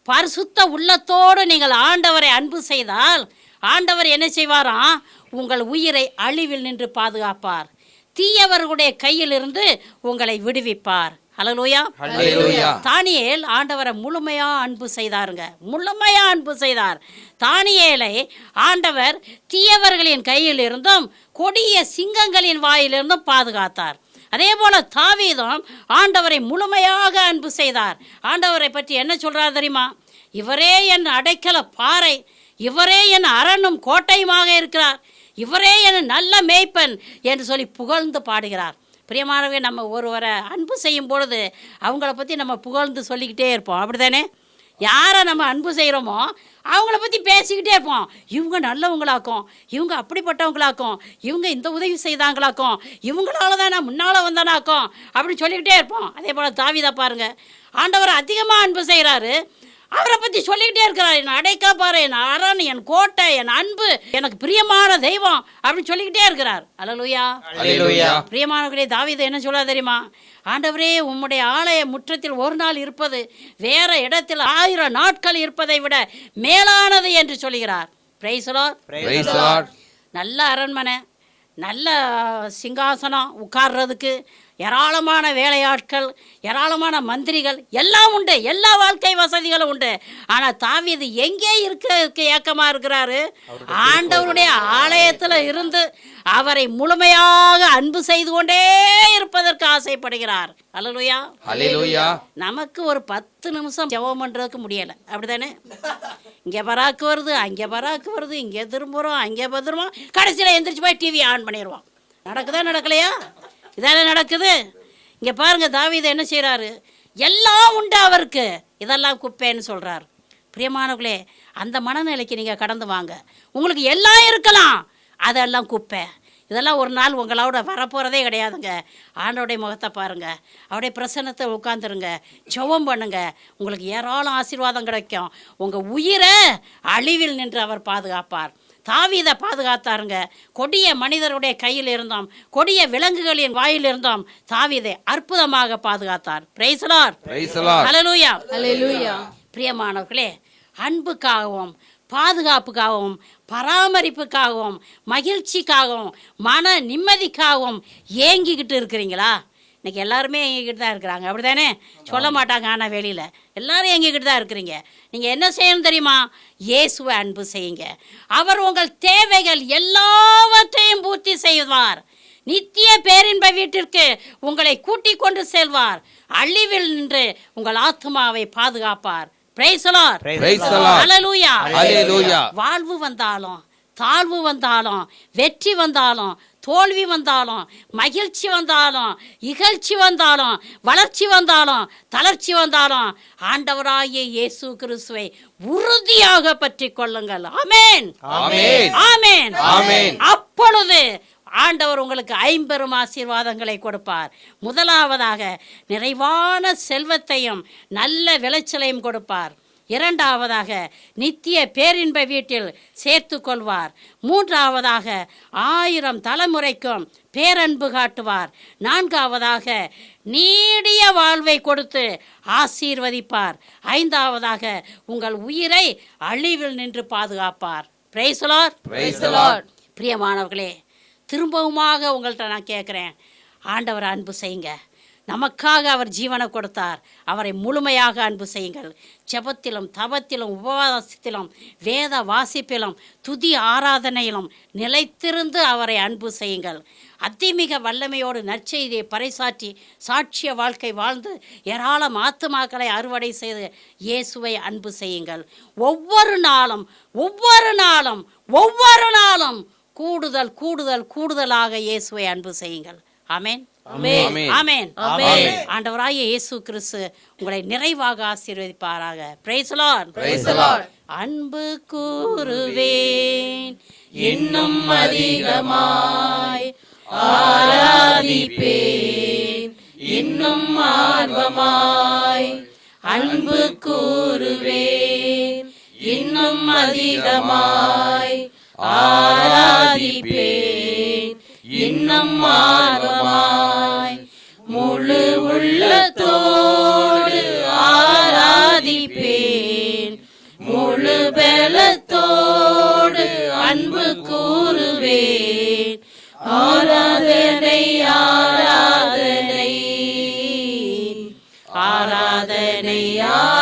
பரிசுத்த உள்ளத்தோடு நீங்கள் ஆண்டவரை அன்பு செய்தால் ஆண்டவர் என்ன செய்வாராம்? உங்கள் உயிரை அழிவில் நின்று பாதுகாப்பார். தீயவர்களுடைய கையிலிருந்து உங்களை விடுவிப்பார். ஹல்லேலூயா. Hallelujah. தானியேல் ஆண்டவரை முழுமையா அன்பு செய்தாருங்க. முழுமையா அன்பு செய்தார். தானியேலை ஆண்டவர் தீயவர்களின் கையில் இருந்தும் கொடிய சிங்கங்களின் வாயிலிருந்தும் பாதுகாத்தார். அதே போல தாவீதும் ஆண்டவரை முழுமையாக அன்பு செய்தார். ஆண்டவரை பற்றி என்ன சொல்றார் தெரியுமா? இவரே என் அடைக்கல பாறை, இவரே என் அரணும் கோட்டையுமாக இருக்கிறார், இவரே என் நல்ல மேய்ப்பன் என்று சொல்லி புகழ்ந்து பாடுகிறார். பிரியமானவே, நம்ம ஒருவரை அன்பு செய்யும் பொழுது அவங்கள பற்றி நம்ம புகழ்ந்து சொல்லிக்கிட்டே இருப்போம். அப்படி தானே? யாரை நம்ம அன்பு செய்கிறோமோ அவங்கள பற்றி பேசிக்கிட்டே இருப்போம். இவங்க நல்லவங்களாக்கும், இவங்க அப்படிப்பட்டவங்களாக்கும், இவங்க இந்த உதவி செய்தாங்களாக்கும், இவங்களால தான் நான் முன்னால் வந்தானாக்கும் அப்படின்னு சொல்லிக்கிட்டே இருப்போம். அதே போல் தாவீதை பாருங்கள், ஆண்டவர் அதிகமாக அன்பு செய்கிறாரு, அவரை பற்றி சொல்லிக்கிட்டே இருக்கிறார். என் அடைக்கப்பாறை, என் அரண், என் கோட்டை, என் அன்பு, எனக்கு பிரியமான தெய்வம் அப்படின்னு சொல்லிக்கிட்டே இருக்கிறார். அல்லேலூயா. Hallelujah. பிரியமானவர்களே, தாவீது என்ன சொல்ல தெரியுமா? ஆண்டவரே, உம்முடைய ஆலய முற்றத்தில் ஒரு நாள் இருப்பது வேற இடத்தில் 1000 நாட்கள் இருப்பதை விட மேலானது என்று சொல்கிறார். Price the Lord. Praise the Lord. நல்ல அரண்மனை, நல்ல சிங்காசனம் உட்கார்றதுக்கு, ஏராளமான வேலையாட்கள், ஏராளமான மந்திரிகள் எல்லாம் உண்டு, எல்லா வாழ்க்கை வசதிகளும் உண்டு. ஆனால் தாவீது எங்கே இருக்க ஏக்கமாக இருக்கிறாரு? ஆண்டவருடைய ஆலயத்தில் இருந்து அவரை முழுமையாக அன்பு செய்து கொண்டே இருப்பதற்கு ஆசைப்படுகிறார். அல்லேலூயா. Hallelujah. நமக்கு ஒரு 10 நிமிஷம் ஜெபம் பண்ணுறதுக்கு முடியலை. அப்படிதானே? இங்கே பராக்கு வருது, அங்கே பராக்கு வருது, இங்கே திரும்புகிறோம், அங்கே பத்திரமோம், கடைசியில் எந்திரிச்சு போய் டிவி ஆன் பண்ணிடுவோம். நடக்குதா நடக்கலையா? இதான நடக்குது. இங்கே பாருங்க, தாவீது என்ன செய்கிறாரு? எல்லாம் உண்டு அவருக்கு, இதெல்லாம் குப்பைன்னு சொல்கிறார். பிரியமானவர்களே, அந்த மனநிலைக்கு நீங்கள் கடந்து வாங்க. உங்களுக்கு எல்லாம் இருக்கலாம், அதெல்லாம் குப்பை. இதெல்லாம் ஒரு நாள் உங்களோட வரப்போகிறதே கிடையாதுங்க. ஆண்டோடைய முகத்தை பாருங்கள், அவருடைய பிரசன்னத்தை உட்காந்துருங்க, ஜெபம் பண்ணுங்க, உங்களுக்கு ஏராளம் ஆசீர்வாதம் கிடைக்கும். உங்கள் உயிரை அழிவில் நின்று அவர் பாதுகாப்பார். தாவீதை பாதுகாத்தாருங்க. கொடிய மனிதருடைய கையில் இருந்தோம், கொடிய விலங்குகளின் வாயில் இருந்தோம் தாவீதை அற்புதமாக பாதுகாத்தார். Praise the Lord. ஹல்லேலூயா. அல்லேலூயா. பிரியமானவர்களே, அன்புக்காகவும் பாதுகாப்புக்காகவும் பராமரிப்புக்காகவும் மகிழ்ச்சிக்காகவும் மன நிம்மதிக்காகவும் ஏங்கிக்கிட்டு இருக்கிறீங்களா? இன்னைக்கு எல்லாருமே ஏங்கிக்கிட்டு தான் இருக்கிறாங்க, அப்படி தானே? சொல்ல மாட்டாங்க, ஆனால் வெளியில் எல்லாரும் ஏங்கிக்கிட்டு தான் இருக்கிறீங்க. நீங்கள் என்ன செய்யணும் தெரியுமா? இயேசுவை அன்பு செய்யுங்க. அவர் உங்கள் தேவைகள் எல்லாவற்றையும் பூர்த்தி செய்வார். நித்திய பேரின்ப வீட்டிற்கு உங்களை கூட்டிக் கொண்டு செல்வார். அழிவில் நின்று உங்கள் ஆத்மாவை பாதுகாப்பார். Praise the Lord. ஹல்லேலூயா. ஹல்லேலூயா. வாழ்வு வந்தாலும் தாழ்வு வந்தாலும் வெற்றி வந்தாலும் தோல்வி வந்தாலும் மகிழ்ச்சி வந்தாலும் இகழ்ச்சி வந்தாலும் வளர்ச்சி வந்தாலும் தளர்ச்சி வந்தாலும் ஆண்டவராகிய இயேசு கிறிஸ்துவை உறுதியாக பற்றிக் கொள்ளுங்கள். ஆமென், ஆமென், ஆமென், ஆமென். அப்பொழுது ஆண்டவர் உங்களுக்கு ஐம்பெரும் ஆசீர்வாதங்களை கொடுப்பார். முதலாவதாக நிறைவான செல்வத்தையும் நல்ல விளைச்சலையும் கொடுப்பார். இரண்டாவதாக நித்திய பேரின்ப வீட்டில் சேர்த்து கொள்வார். மூன்றாவதாக 1000 தலைமுறைக்கும் பேரன்பு காட்டுவார். நான்காவதாக நீடிய வாழ்வை கொடுத்து ஆசீர்வதிப்பார். ஐந்தாவதாக உங்கள் உயிரை அழிவில் நின்று பாதுகாப்பார். Praise the Lord. Praise the Lord. பிரியமானவர்களே, திரும்பவுமாக உங்கள்கிட்ட நான் கேட்குறேன், ஆண்டவரை அன்பு செய்யுங்க. நமக்காக அவர் ஜீவனை கொடுத்தார். அவரை முழுமையாக அன்பு செய்யுங்கள். ஜெபத்திலும் தபத்திலும் உபவாசத்திலும் வேத வாசிப்பிலும் துதி ஆராதனையிலும் நிலைத்திருந்து அவரை அன்பு செய்யுங்கள். அதிமிக வல்லமையோடு நற்செய்தியை பறைசாற்றி சாட்சிய வாழ்க்கை வாழ்ந்து ஏராளம் ஆத்துமாக்களை அறுவடை செய்து இயேசுவை அன்பு செய்யுங்கள். ஒவ்வொரு நாளும் ஒவ்வொரு நாளும் ஒவ்வொரு நாளும் கூடுதல் கூடுதல் கூடுதலாக இயேசுவை அன்பு செய்யுங்கள். ஆமென், ஆமென், ஆமென். ஆண்டவராகிய இயேசு கிறிஸ்து உங்களை நிறைவாக ஆசீர்வதிப்பாராக. Price the Lord. Praise the Lord. அன்பு கூறுவேன் இன்னும் அதிகமாய், ஆராதிப்பேன் இன்னும் ஆர்வமாய். அன்பு கூறுவேன் இன்னும் அதிகமாய், ஆராதிப்பேன் இன்னும் ஆர்வமாய். முழு உள்ளத்தோடு ஆராதிப்பேன், முழு பலத்தோடு அன்பு கூறுவேன். ஆராதனை ஆராதனை ஆராதனை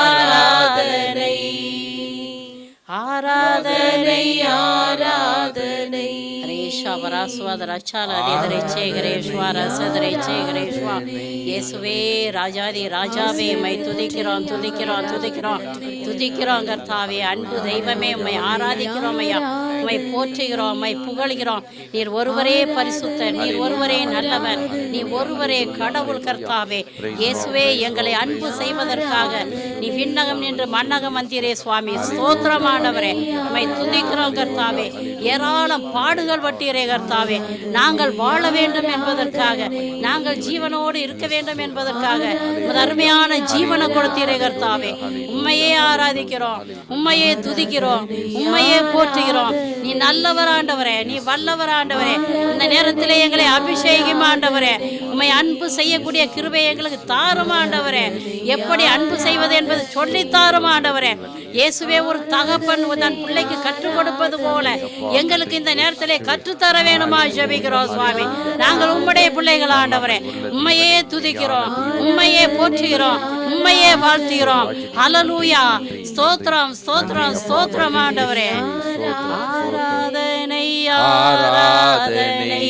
ஆராதனை ஆராதனை ஆராதனை. இயேசுவே ராஜாதி ராஜாவே, உம்மை துதிக்கிறோம் துதிக்கிறோம் துதிக்கிறோம் துதிக்கிறோம் கர்த்தாவே. அன்பு தெய்வமே, உம்மை ஆராதிக்கிறோம் ஐயா, உம்மை போற்றுகிறோம், உம்மை புகழ்கிறோம். நீர் ஒருவரே பரிசுத்தர், நீர் ஒருவரே நல்லவர், நீ ஒருவரே கடவுள் கர்த்தாவே. இயேசுவே, எங்களை அன்பு செய்வதற்காக நீ விண்ணகம் நின்று மண்ணகம் வந்தீரே சுவாமி. ஸ்தோத்திரமானவரே, உம்மை துதிக்கிறோம் கர்த்தாவே. ஏராளம் பாடுகள் பட்டீரே கர்த்தாவே. நாங்கள் வாழ வேண்டும் என்பதற்காக, நாங்கள் ஜீவனோடு இருக்க வேண்டும் என்பதற்காக உமது அருமையான ஜீவனை கொடுத்தீரே கர்த்தாவே. உம்மையே ஆராதிக்கிறோம், உம்மையே துதிக்கிறோம், உம்மையே போற்றுகிறோம். நீ நல்லவர் ஆண்டவரே, நீ வல்லவர் ஆண்டவரே. இந்த நேரத்திலே எங்களை அபிஷேகம் ஆண்டவரே. உம்மை அன்பு செய்யக்கூடிய கிருபை எங்களுக்கு தாரும் ஆண்டவரே. எப்படி அன்பு செய்வது என்பது சொல்லித்தாரும் ஆண்டவரே. இயேசுவே, ஒரு தகப்பன் தன் பிள்ளைக்கு கற்றுக் கொடுப்பது போல எங்களுக்கு இந்த நேரத்திலே கற்றுத்தர வேணுமா ஜெபிக்கிறோம் சுவாமி. நாங்கள் உம்முடைய பிள்ளைகள் ஆண்டவரே. உம்மையே துதிக்கிறோம், உம்மையே போற்றுகிறோம், உம்மையே வாழ்த்துகிறோம். ஹல்லேலூயா. ஸ்தோத்திரம் ஸ்தோத்திரம் ஸ்தோத்திரம் ஆண்டவரே. ஆராதனை ஆராதனை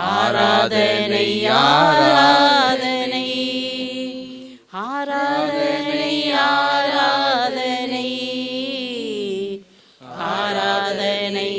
ஆராதனை ஆராதனை ஆராதனை ஆராதனை ஆராதனை